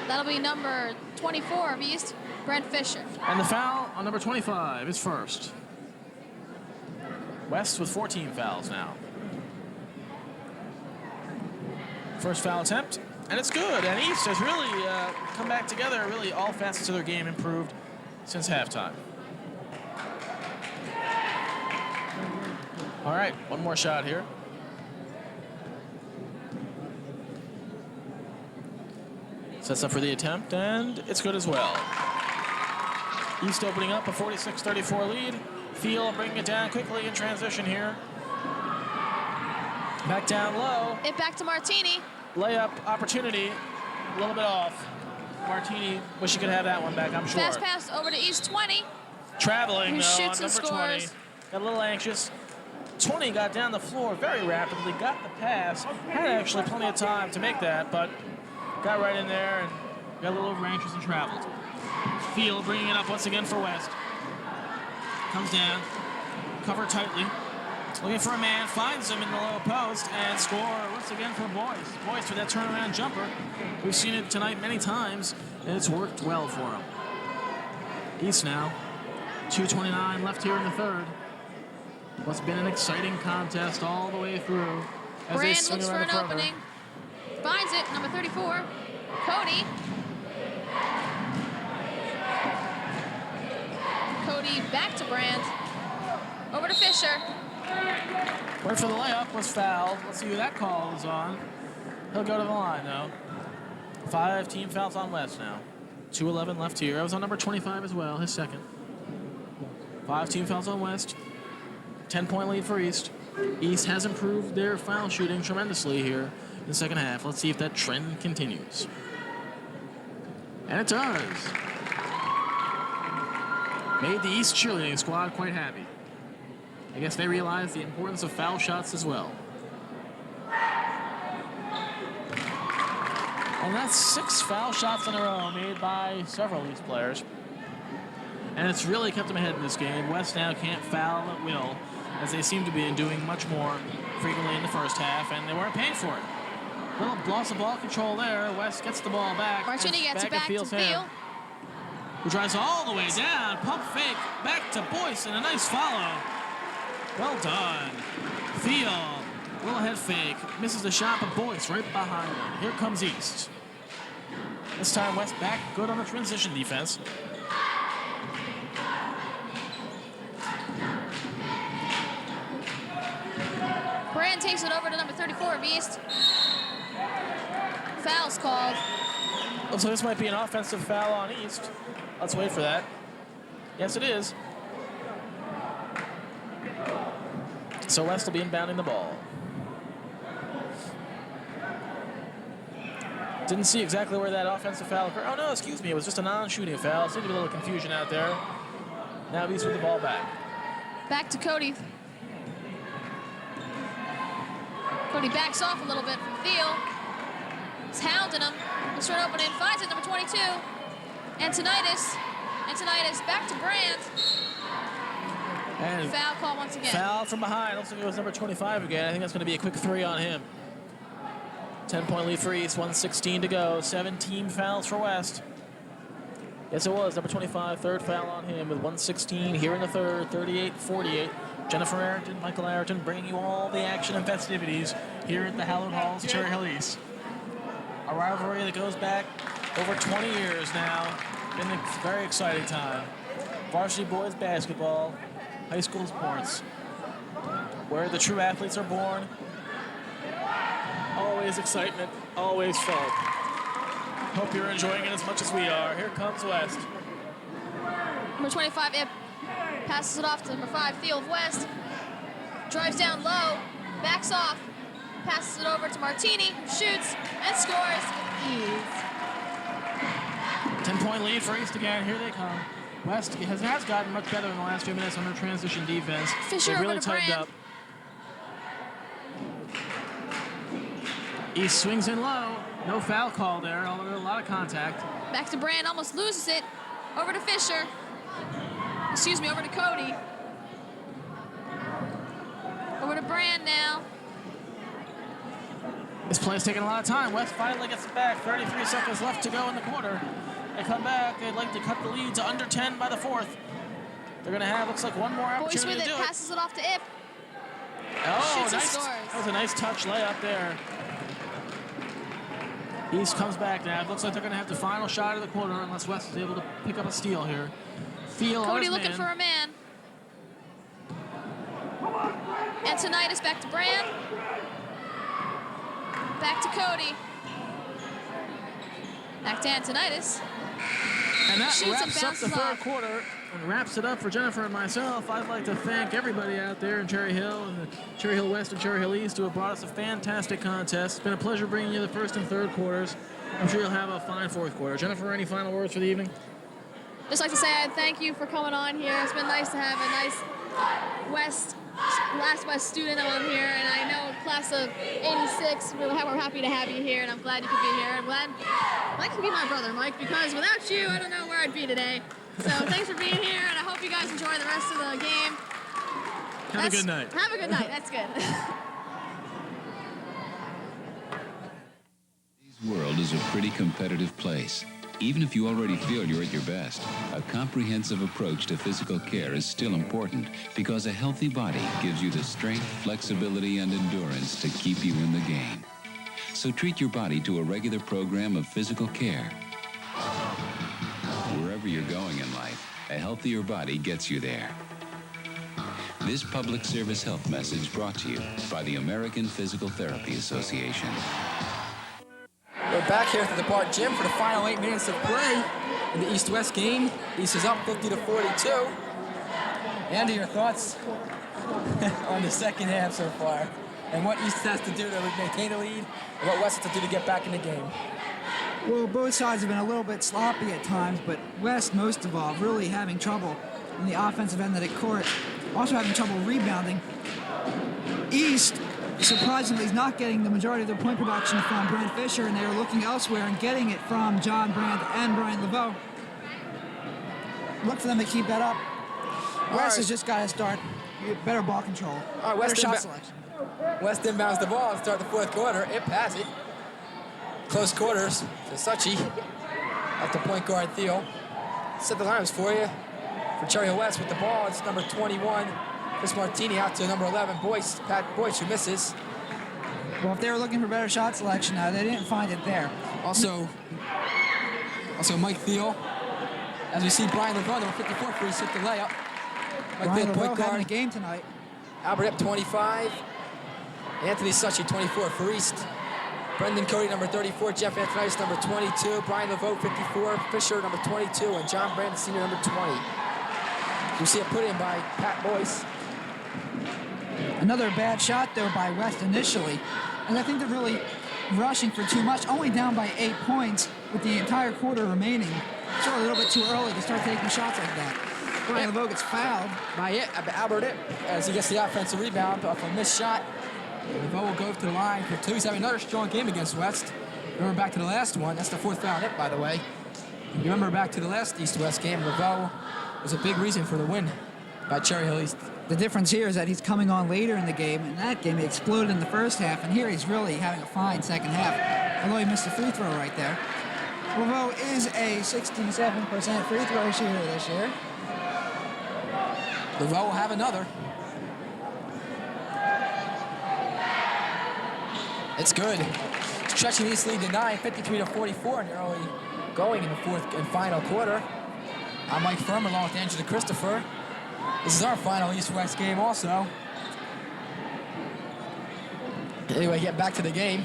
That'll be number 24 of East, Brent Fisher. And the foul on number 25 is first. West with 14 fouls now. First foul attempt, and it's good. And East has really come back together. Really, all facets of their game improved since halftime. All right, one more shot here. Sets up for the attempt, and it's good as well. East opening up a 46-34 lead. Field bringing it down quickly in transition here. Back down low. It back to Martini. Layup opportunity, a little bit off. Martini, wish he could have that one back, I'm sure. Fast pass over to East 20. Traveling, Who though, shoots on and number 20. scores. Got a little anxious. 20 got down the floor very rapidly, got the pass. Had actually plenty of time to make that, but got right in there and got a little over anxious and traveled. Field bringing it up once again for West. Comes down, covered tightly. Looking for a man, finds him in the low post, and score once again for Boyce. Boyce for that turnaround jumper. We've seen it tonight many times, and it's worked well for him. East now, 2:29 left here in the third. What's been an exciting contest all the way through. As they Brand swing looks for around an the perimeter. opening. Finds it, number 34. Cody. Cody back to Brand. Over to Fisher. Went for the layup, was fouled. Let's see who that call is on. He'll go to the line, though. 5 team fouls on West now. 2:11 left here. I was on number 25 as well, his second. 5 team fouls on West. 10-point lead for East. East has improved their foul shooting tremendously here in the second half. Let's see if that trend continues. And it does. Made the East cheerleading squad quite happy. I guess they realize the importance of foul shots as well. And that's 6 foul shots in a row made by several East players. And it's really kept them ahead in this game. West now can't foul at will, as they seem to be doing much more frequently in the first half, and they weren't paying for it. Little loss of ball control there. West gets the ball back. Martini gets it back to Field's hand, Field. who drives all the way down. Pump fake back to Boyce, and a nice follow. Well done. Field, little head fake. Misses the shot, but Boyce right behind him. Here comes East. This time West back good on the transition defense. Brand takes it over to number 34 of East. Foul's called. Looks like this might be an offensive foul on East. Let's wait for that. Yes, it is. So West will be inbounding the ball. Didn't see exactly where that offensive foul occurred. Oh, no, excuse me. It was just a non-shooting foul. Seemed to be a little confusion out there. Now East with the ball back. Back to Cody. Cody backs off a little bit from Field. He's hounding him. Looks for an opening. Finds it, number 22. Antonitis. Antonitis back to Brand. And Foul call once again. foul from behind. Looks like it was number 25 again. I think that's going to be a quick 3 on him. 10-point lead for East, 1:16 to go. 17 fouls for West. Yes, it was. Number 25, third foul on him with 1:16 here in the third, 38-48. Jennifer Arrington, Michael Arrington bringing you all the action and festivities here at the hallowed halls, Cherry Hill East. A rivalry that goes back over 20 years now. Been a very exciting time. Varsity boys basketball, high school sports, where the true athletes are born. Always excitement, always fun. Hope you're enjoying it as much as we are. Here comes West. Number 25, Ip passes it off to number 5, Field West. Drives down low, backs off, passes it over to Martini, who shoots and scores. 10-point lead for East again. Here they come. West has gotten much better in the last few minutes on their transition defense. Fisher They've over really to tightened Brand. up. East swings in low. No foul call there, although there's a lot of contact. Back to Brand, almost loses it. Over to Fisher. Excuse me, over to Cody. Over to Brand now. This play's taking a lot of time. West finally gets it back. 33 seconds left to go in the quarter. They come back. They'd like to cut the lead to under 10 by the fourth. They're going to have, looks like, one more Boyce opportunity with to it, do it. passes it off to Ip. Oh, Shoots and nice. scores. That was a nice touch layup there. East comes back now. It looks like they're going to have the final shot of the quarter unless West is able to pick up a steal here. Field Cody looking for a man. Antonitis back to Brand. Back to Cody. Back to Antonitis. And that Shoots and wraps up the bounces third off. quarter and wraps it up for Jennifer and myself. I'd like to thank everybody out there in Cherry Hill and the Cherry Hill West and Cherry Hill East who have brought us a fantastic contest. It's been a pleasure bringing you the first and third quarters. I'm sure you'll have a fine fourth quarter. Jennifer, any final words for the evening? Just like to say thank you for coming on here. It's been nice to have a nice last West student on here, and I know class of 86, we're happy to have you here, and I'm glad you could be here. I'm glad Mike could be my brother, Mike, because without you, I don't know where I'd be today. So thanks for being here, and I hope you guys enjoy the rest of the game. Have a good night. Have a good night. That's good. Today's world is a pretty competitive place. Even if you already feel you're at your best, a comprehensive approach to physical care is still important because a healthy body gives you the strength, flexibility, and endurance to keep you in the game. So treat your body to a regular program of physical care. Wherever you're going in life, a healthier body gets you there. This public service health message brought to you by the American Physical Therapy Association. We're back here at the Bart Gym for the final 8 minutes of play in the East-West game. East is up 50-42. Andy, your thoughts on the second half so far? And what East has to do to maintain the lead, and what West has to do to get back in the game? Well, both sides have been a little bit sloppy at times, but West, most of all, really having trouble in the offensive end of the court. Also having trouble rebounding. East, surprisingly, is not getting the majority of their point production from Brent Fisher, and they are looking elsewhere and getting it from John Brandt and Brian Laveau. Look for them to keep that up. West has just got to start better ball control, All right, better shot selection. West inbounds the ball and start the fourth quarter. It has it. Close quarters to Suchi. Up to point guard Theo. Set the lineups for you. For Cherry Hill West with the ball, it's number 21. Chris Martini out to number 11, Boyce. Pat Boyce, who misses. Well, if they were looking for better shot selection, they didn't find it there. Also Mike Thiel. As we see Brian Laveau, number 54, for his hit the layup. Mike Brian Thiel, point Laveau having a guard. game tonight. Albert Ip, 25. Anthony Suchi, 24 for East. Brendan Cody, number 34. Jeff Antonitis, number 22. Brian Laveau, 54. Fisher, number 22. And John Brandon, senior, number 20. You see it put in by Pat Boyce. Another bad shot, though, by West initially. And I think they're really rushing for too much. Only down by 8 points with the entire quarter remaining. It's really a little bit too early to start taking shots like that. Brian Laveau gets fouled. By Albert Ip, as he gets the offensive rebound off a missed shot. Laveau will go to the line for two. He's having another strong game against West. Remember back to the last one. That's the fourth foul on Ip, by the way. You remember back to the last East-West game, Laveau was a big reason for the win by Cherry Hill East. The difference here is that he's coming on later in the game. In that game, he exploded in the first half, and here he's really having a fine second half, although he missed a free throw right there. Laveau is a 67% free throw shooter this year. Laveau will have another. It's good. Stretching East lead to 9, 53-44 in the early going in the fourth and final quarter. I'm Mike Furman along with Angela Christopher. This is our final East-West game also. Anyway, getting back to the game.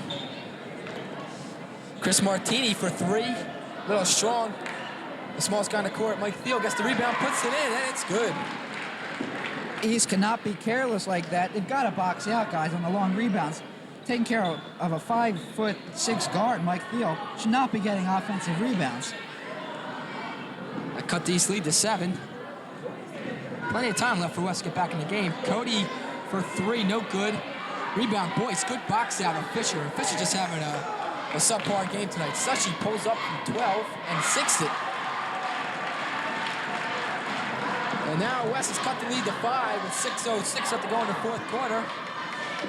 Chris Martini for three. A little strong. The smallest guy on the court. Mike Thiel gets the rebound, puts it in, and it's good. East cannot be careless like that. They've got to box out guys on the long rebounds. Taking care of a 5'6" guard, Mike Thiel, should not be getting offensive rebounds. That cut the East lead to 7. Plenty of time left for West to get back in the game. Cody for three, no good. Rebound, Boyce, good box out of Fisher. Fisher just having a subpar game tonight. Suchi pulls up from 12 and 6 it. And now West has cut the lead to 5 with 6:06 left to go in the fourth quarter.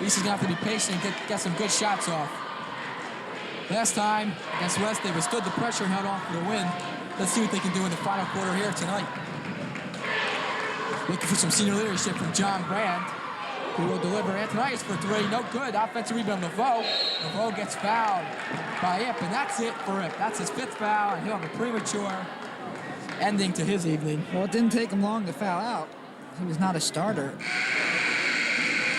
East is going to have to be patient and get some good shots off. Last time against West, they withstood the pressure and held on for the win. Let's see what they can do in the final quarter here tonight. Looking for some senior leadership from John Brand, who will deliver. Antonitis for three, no good. Offensive rebound, Laveau. Laveau gets fouled by Ip, and that's it for Ip. That's his 5th foul, and he'll have a premature ending to his evening. Well, it didn't take him long to foul out. He was not a starter.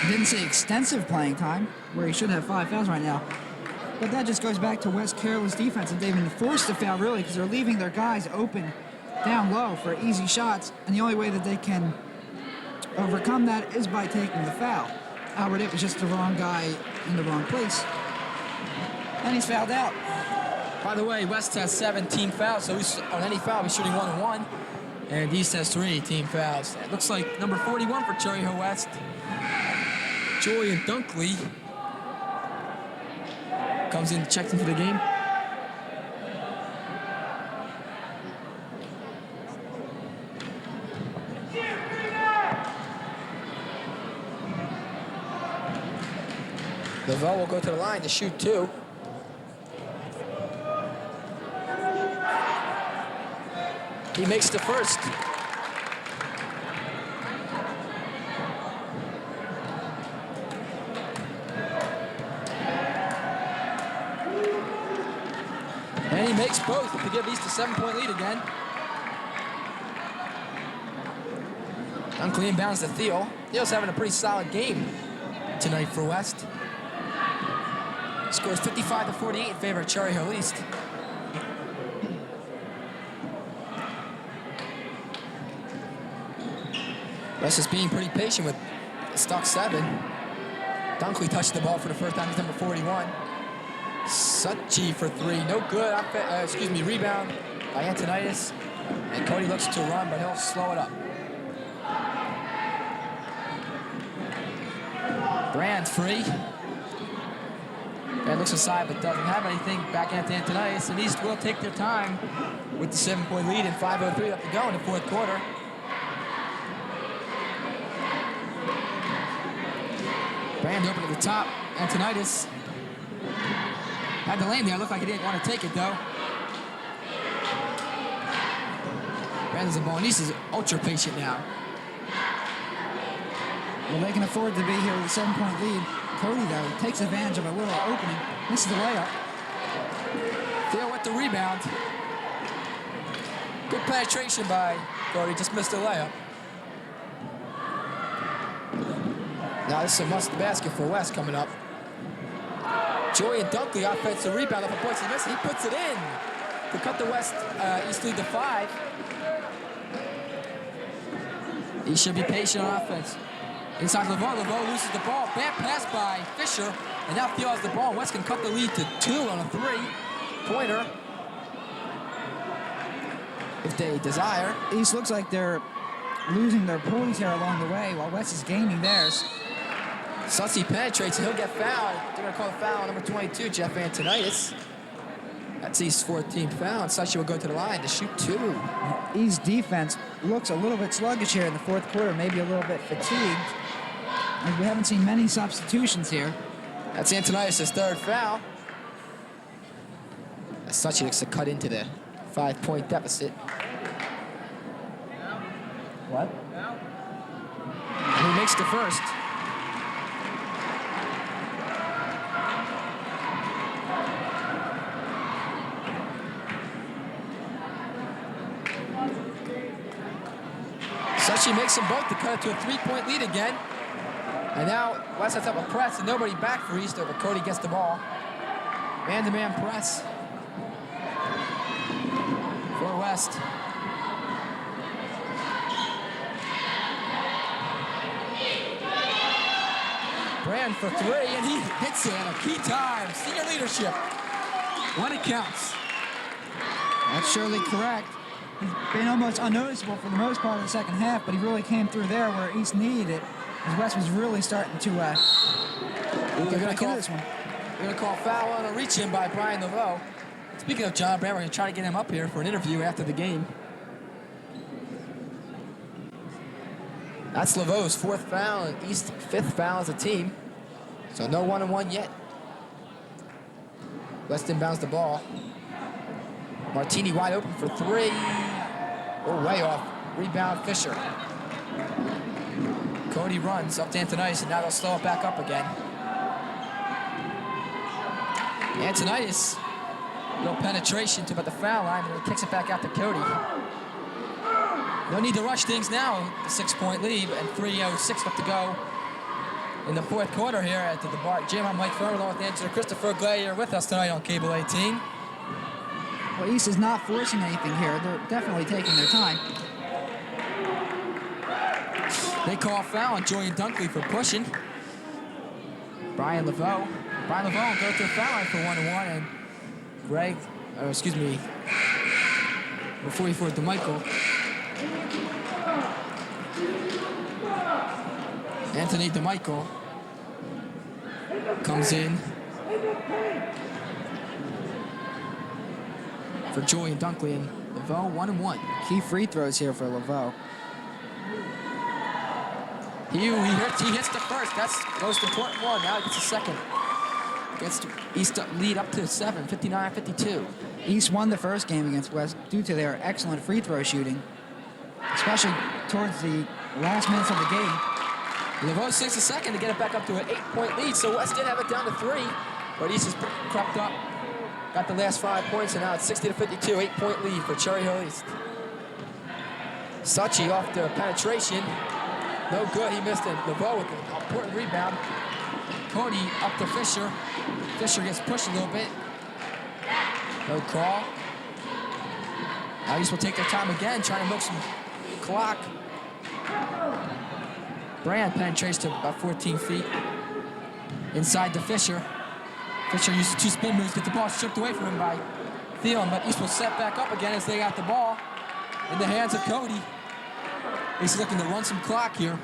Didn't see extensive playing time, where he should have 5 fouls right now. But that just goes back to West's careless defense, and they've been forced to foul, really, because they're leaving their guys open down low for easy shots, and the only way that they can overcome that is by taking the foul. Albert Ip was just the wrong guy in the wrong place, and he's fouled out. By the way, West has 7 team fouls, so on any foul, he's shooting 1-1. And East has 3 team fouls. It looks like number 41 for Cherry Hill West, Julian Dunkley, comes in, checks into the game. Laveau will go to the line to shoot 2. He makes the first. And he makes both to give East a 7-point lead again. Dunkley inbounds to Thiel. Thiel's having a pretty solid game tonight for West. Scores 55-48 in favor of Cherry Hill East. West is being pretty patient with stuck 7. Dunkley touched the ball for the first time. He's number 41. Suchi for 3. No good. Rebound by Antonitis. And Cody looks to run, but he'll slow it up. Brand's free. Brand looks aside, but doesn't have anything. Back into Antonitis. And East will take their time with the 7-point lead and 5:03 left to go in the 4th quarter. Brand open at the top. Antonitis had the lane there. Looked like he didn't want to take it, though. Brand has the ball. And East is ultra patient now. Well, they can afford to be here with a 7-point lead. Cody, though, takes advantage of a little opening. Misses the layup. Thiel with the rebound. Good penetration by Cody. Just missed the layup. Now this is a must basket for West coming up. Julian Dunkley offensive rebound off a points and miss. He puts it in to cut the West East lead to 5. He should be patient on offense. Inside Laveau. Laveau loses the ball. Bad pass by Fisher. And now Thiel has the ball. West can cut the lead to 2 on a 3-pointer if they desire. East looks like they're losing their poise here along the way while West is gaining theirs. Sussy penetrates and he'll get fouled. They're going to call a foul on number 22, Jeff Antonitis. That's East's 14th foul. And Sussy will go to the line to shoot 2. East defense looks a little bit sluggish here in the 4th quarter, maybe a little bit fatigued. And we haven't seen many substitutions here. That's Antonitis' 3rd foul. As Sussy looks to cut into the 5-point deficit. What? And he makes the first. Sussy makes them both to cut it to a 3-point lead again. And now West sets up a press and nobody back for East over. Cody gets the ball. Man-to-man press for West. Brand for 3, and he hits it at a key time. Senior leadership when it counts. That's surely correct. He's been almost unnoticeable for the most part of the second half, but he really came through there where East needed it, as West was really starting to get back into this one. They're going to call foul on a reach-in by Brian Laveau. Speaking of John Brand, we're going to try to get him up here for an interview after the game. That's Laveau's 4th foul and East's 5th foul as a team. So no 1-1 yet. West inbounds the ball. Martini wide open for three. Oh, way off. Rebound, Fisher. Cody runs up to Antonitis, and now they'll slow it back up again. Antonitis, little penetration to about the foul line, and he kicks it back out to Cody. No need to rush things now. The 6-point lead and 3:06 left to go in the fourth quarter here at the BART Gym. I'm Mike Furman along with Angela Christopher. Glad you're with us tonight on Cable 18. Well, East is not forcing anything here. They're definitely taking their time. They call a foul on Julian Dunkley for pushing. Brian Laveau will go to the foul line for 1-1, and before he forward to Michael. Anthony DeMichael comes in for Julian Dunkley, and Laveau 1-1. Key free throws here for Laveau. He hits the first. That's the most important one. Now he gets the second. Gets East lead up to 7, 59-52. East won the first game against West due to their excellent free throw shooting, especially towards the last minutes of the game. Laveau takes a second to get it back up to an 8-point lead, so West did have it down to 3, but East has crept up, got the last 5 points, and now it's 60-52, 8-point lead for Cherry Hill East. Sachi off the penetration, no good, he missed it. Laveau with an important rebound. Cody up to Fisher. Fisher gets pushed a little bit. No call. Now East will take their time again, trying to milk some clock. Brand penetrates to about 14 feet. Inside to Fisher. Fisher uses 2 spin moves, get the ball stripped away from him by Thielen, but East will set back up again as they got the ball in the hands of Cody. East is looking to run some clock here.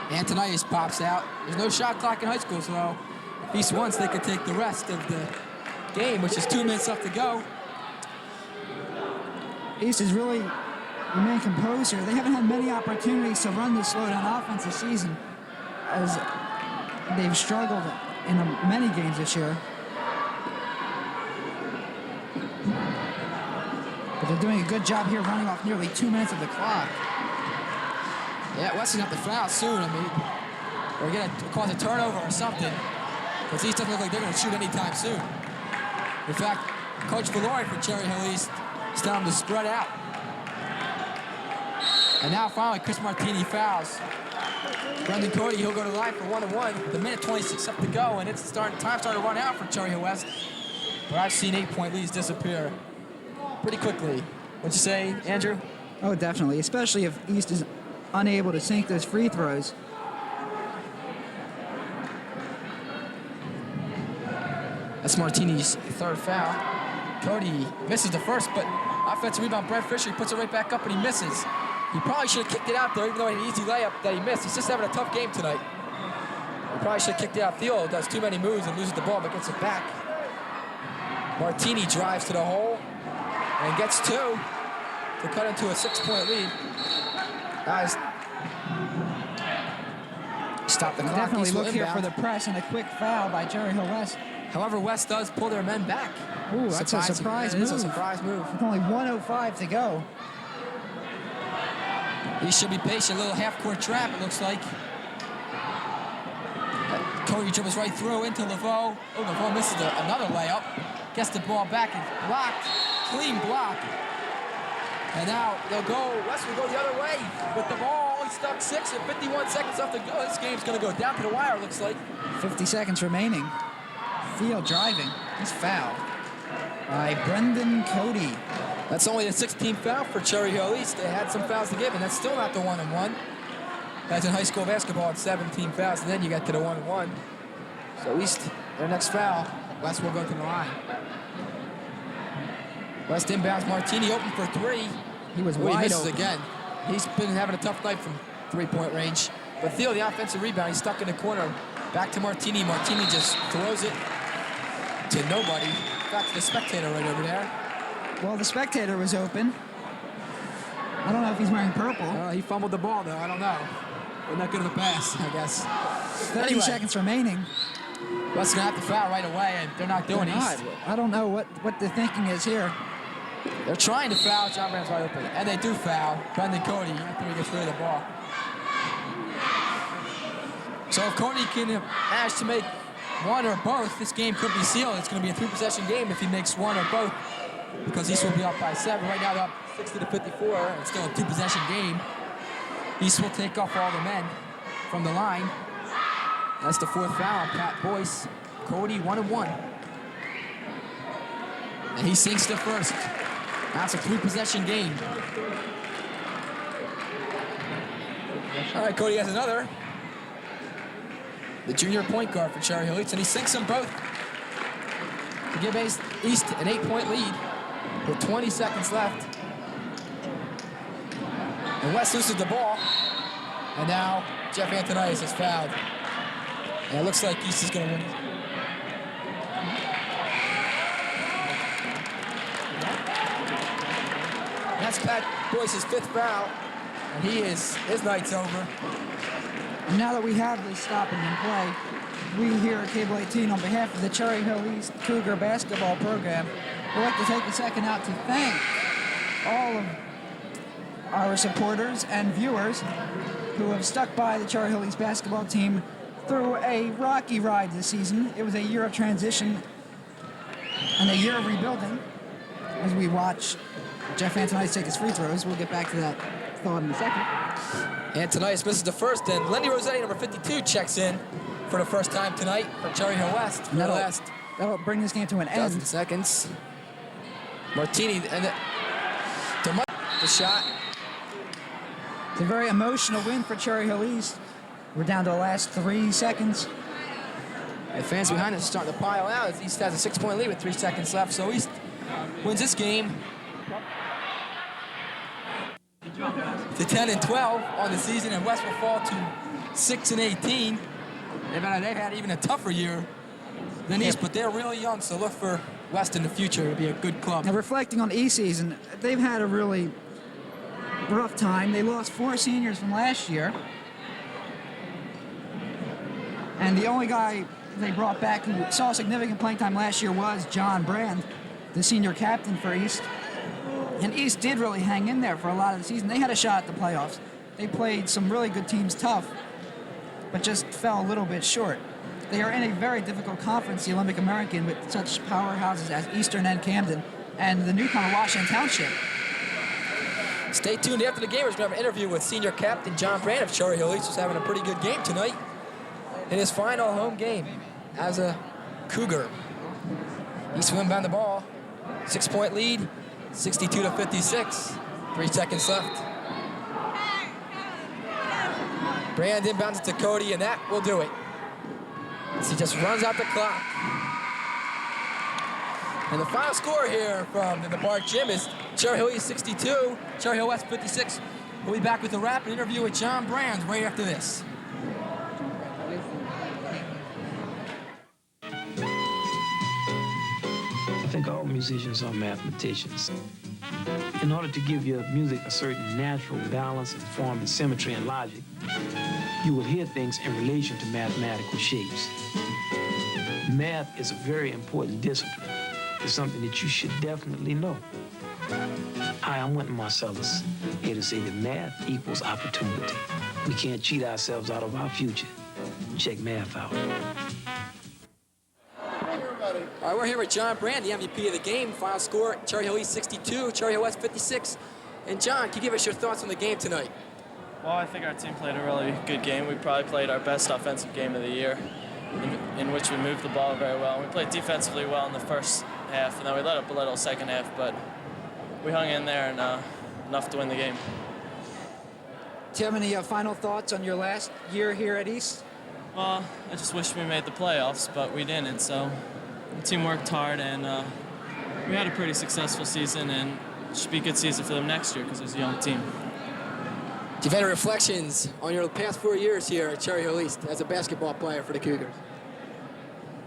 Antonitis pops out. There's no shot clock in high school, so if East wants, they could take the rest of the game, which is 2 minutes left to go. East is really remained composed here. They haven't had many opportunities to run this slow-down offense this season, as they've struggled in many games this year. But they're doing a good job here running off nearly 2 minutes of the clock. Yeah, West is going to have to foul soon. I mean, or going to cause a turnover or something, because East doesn't look like they're going to shoot anytime soon. In fact, Coach Valori for Cherry Hill East is telling them to spread out. And now finally, Chris Martini fouls. Brendan Cody, he'll go to the line for 1-1. The minute 26 left to go, and it's time starting to run out for Cherry Hill West. But I've seen 8-point leads disappear pretty quickly. What'd you say, Andrew? Oh, definitely, especially if East is unable to sink those free throws. That's Martini's 3rd foul. Cody misses the first, but offensive rebound, Brent Fisher, he puts it right back up and he misses. He probably should have kicked it out there, even though he had an easy layup that he missed. He's just having a tough game tonight. He probably should have kicked it out. Thiel does too many moves and loses the ball, but gets it back. Martini drives to the hole and gets 2 to cut into a 6-point lead. Guys, stop the clock. Definitely look here for the press and a quick foul by Cherry Hill West. However, West does pull their men back. Ooh, that's a surprise move. It is a surprise move. With only 1:05 to go. He should be patient. A little half-court trap, it looks like. Cody dribbles right through into Laveau. Oh, Laveau misses another layup. Gets the ball back and blocked. Clean block. And now West will go the other way with the ball only stuck 6 and 51 seconds left to go. This game's going to go down to the wire, looks like. 50 seconds remaining. Thiel driving. He's fouled by Brendan Cody. That's only the 16th foul for Cherry Hill East. They had some fouls to give, and that's still not the 1-1. That's in high school basketball, it's 17 fouls, and then you get to the 1-1. So East, their next foul, West will go to the line. West inbounds, Martini open for 3. He was He wide misses open. again. He's been having a tough night from 3-point range. But Thiel, the offensive rebound, he's stuck in the corner. Back to Martini. Martini just throws it to nobody. Back to the spectator right over there. Well, the spectator was open. I don't know if he's wearing purple. He fumbled the ball, though. I don't know. but not good of a pass, I guess. 30 seconds remaining. West's going to have to foul right away, and they're not doing God, East. I don't know what the thinking is here. They're trying to foul. John Brand's wide open. And they do foul Brendan Cody after he gets rid of the ball. So if Cody can manage to make one or both, this game could be sealed. It's going to be a 3-possession game if he makes one or both, because East will be up by 7. Right now they're up 60-54. It's still a 2-possession game. East will take off all the men from the line. That's the 4th foul on Pat Boyce. Cody 1-1. And he sinks the first. That's a 3-possession game. All right, Cody has another. The junior point guard for Cherry Hill East, and he sinks them both to give East an 8-point lead with 20 seconds left. And West loses the ball. And now Jeff Antonius is fouled. And it looks like East is going to win. That's Pat Boyce's 5th foul, and his night's over. And now that we have this stopping in play, we here at Cable 18, on behalf of the Cherry Hill East Cougar basketball program, would like to take a second out to thank all of our supporters and viewers who have stuck by the Cherry Hill East basketball team through a rocky ride this season. It was a year of transition and a year of rebuilding as we watch Jeff Antonius take his free throws. We'll get back to that thought in a second. Antonius misses the first, and Lenny Rossetti, number 52, checks in for the first time tonight for Cherry Hill West. For the last that'll bring this game to an dozen end. seconds. Martini, and the shot. It's a very emotional win for Cherry Hill East. We're down to the last 3 seconds. And fans behind us are starting to pile out as East has a 6-point lead with 3 seconds left. So East wins this game to 10-12 on the season, and West will fall to 6-18. They've had even a tougher year than East, but they're really young, so look for West in the future. It'll be a good club. Now, reflecting on East season, they've had a really rough time. They lost 4 seniors from last year. And the only guy they brought back who saw significant playing time last year was John Brand, the senior captain for East. And East did really hang in there for a lot of the season. They had a shot at the playoffs. They played some really good teams tough, but just fell a little bit short. They are in a very difficult conference, the Olympic American, with such powerhouses as Eastern and Camden, and the newcomer Washington Township. Stay tuned after the game. We're going to have an interview with senior captain John Brand of Cherry Hill East, who's having a pretty good game tonight in his final home game as a Cougar. East will inbound the ball. 6-point lead, 62-56. 3 seconds left. Brand inbounds it to Cody, and that will do it. As he just runs out the clock. And the final score here from the Bart Gym is Cherry Hill East 62, Cherry Hill West 56. We'll be back with a rapid interview with John Brand right after this. I think all musicians are mathematicians. In order to give your music a certain natural balance and form and symmetry and logic, you will hear things in relation to mathematical shapes. Math is a very important discipline. It's something that you should definitely know. Hi, I'm Wynton Marcellus, here to say that math equals opportunity. We can't cheat ourselves out of our future. Check math out. All right, we're here with John Brand, the MVP of the game. Final score, Cherry Hill East 62, Cherry Hill West 56. And John, can you give us your thoughts on the game tonight? Well, I think our team played a really good game. We probably played our best offensive game of the year, in which we moved the ball very well. We played defensively well in the first half, and then we let up a little second half, but we hung in there and enough to win the game. Do you have any final thoughts on your last year here at East? Well, I just wish we made the playoffs, but we didn't, so the team worked hard, and we had a pretty successful season, and it should be a good season for them next year because it's a young team. Do you have any reflections on your past 4 years here at Cherry Hill East as a basketball player for the Cougars?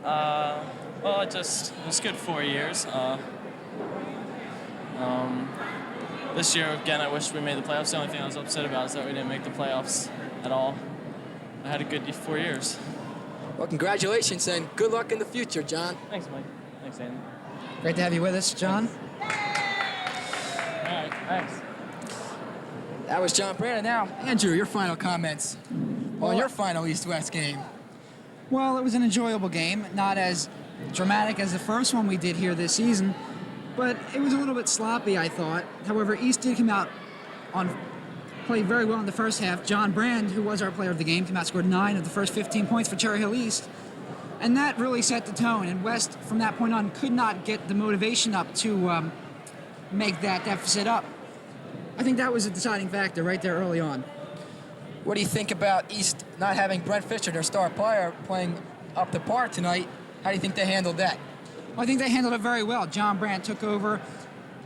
Well, it was good 4 years. This year, again, I wish we made the playoffs. The only thing I was upset about is that we didn't make the playoffs at all. I had a good 4 years. Well, congratulations and good luck in the future, John. Thanks, Mike. Thanks, Andy. Great to have you with us, John. All right, thanks. That was John Brandon. Now, Andrew, your final comments on your final East-West game. Well, it was an enjoyable game, not as dramatic as the first one we did here this season, but it was a little bit sloppy, I thought. However, East did come out played very well in the first half. John Brand, who was our player of the game, came out, scored 9 of the first 15 points for Cherry Hill East, and that really set the tone. And West, from that point on, could not get the motivation up to make that deficit up. I think that was a deciding factor right there early on. What do you think about East not having Brent Fisher, their star player, playing up to par tonight? How do you think they handled that? Well, I think they handled it very well. John Brandt took over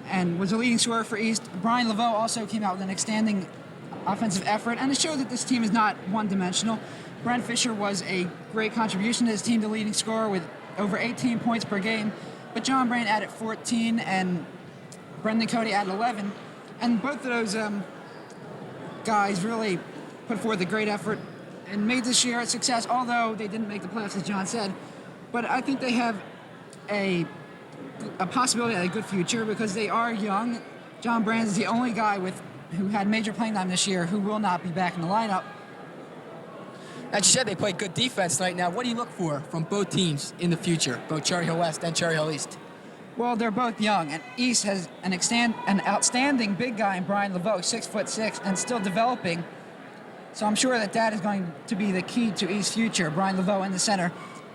and was the leading scorer for East. Brian Laveau also came out with an outstanding offensive effort, and it showed that this team is not one-dimensional. Brent Fisher was a great contribution to his team, the leading scorer with over 18 points per game. But John Brandt added 14, and Brendan Cody added 11. And both of those guys really put forth a great effort and made this year a success, although they didn't make the playoffs, as John said. But I think they have a possibility of a good future because they are young. John Brand is the only guy who had major playing time this year who will not be back in the lineup. As you said, they played good defense tonight. Now, what do you look for from both teams in the future, both Cherry Hill West and Cherry Hill East? Well, they're both young, and East has an outstanding big guy in Brian Laveau, 6'6", and still developing. So I'm sure that is going to be the key to East's future, Brian Laveau in the center.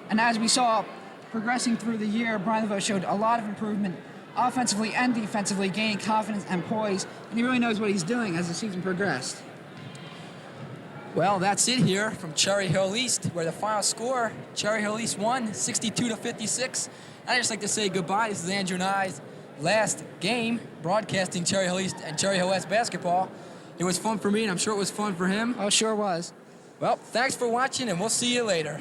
And as we saw progressing through the year, Brian Laveau showed a lot of improvement offensively and defensively, gaining confidence and poise, and he really knows what he's doing as the season progressed. Well, that's it here from Cherry Hill East, where the final score, Cherry Hill East won 62-56. I'd just like to say goodbye. This is Andrew and I's last game broadcasting Cherry Hill East and Cherry Hill West basketball. It was fun for me, and I'm sure it was fun for him. Oh, sure was. Well, thanks for watching, and we'll see you later.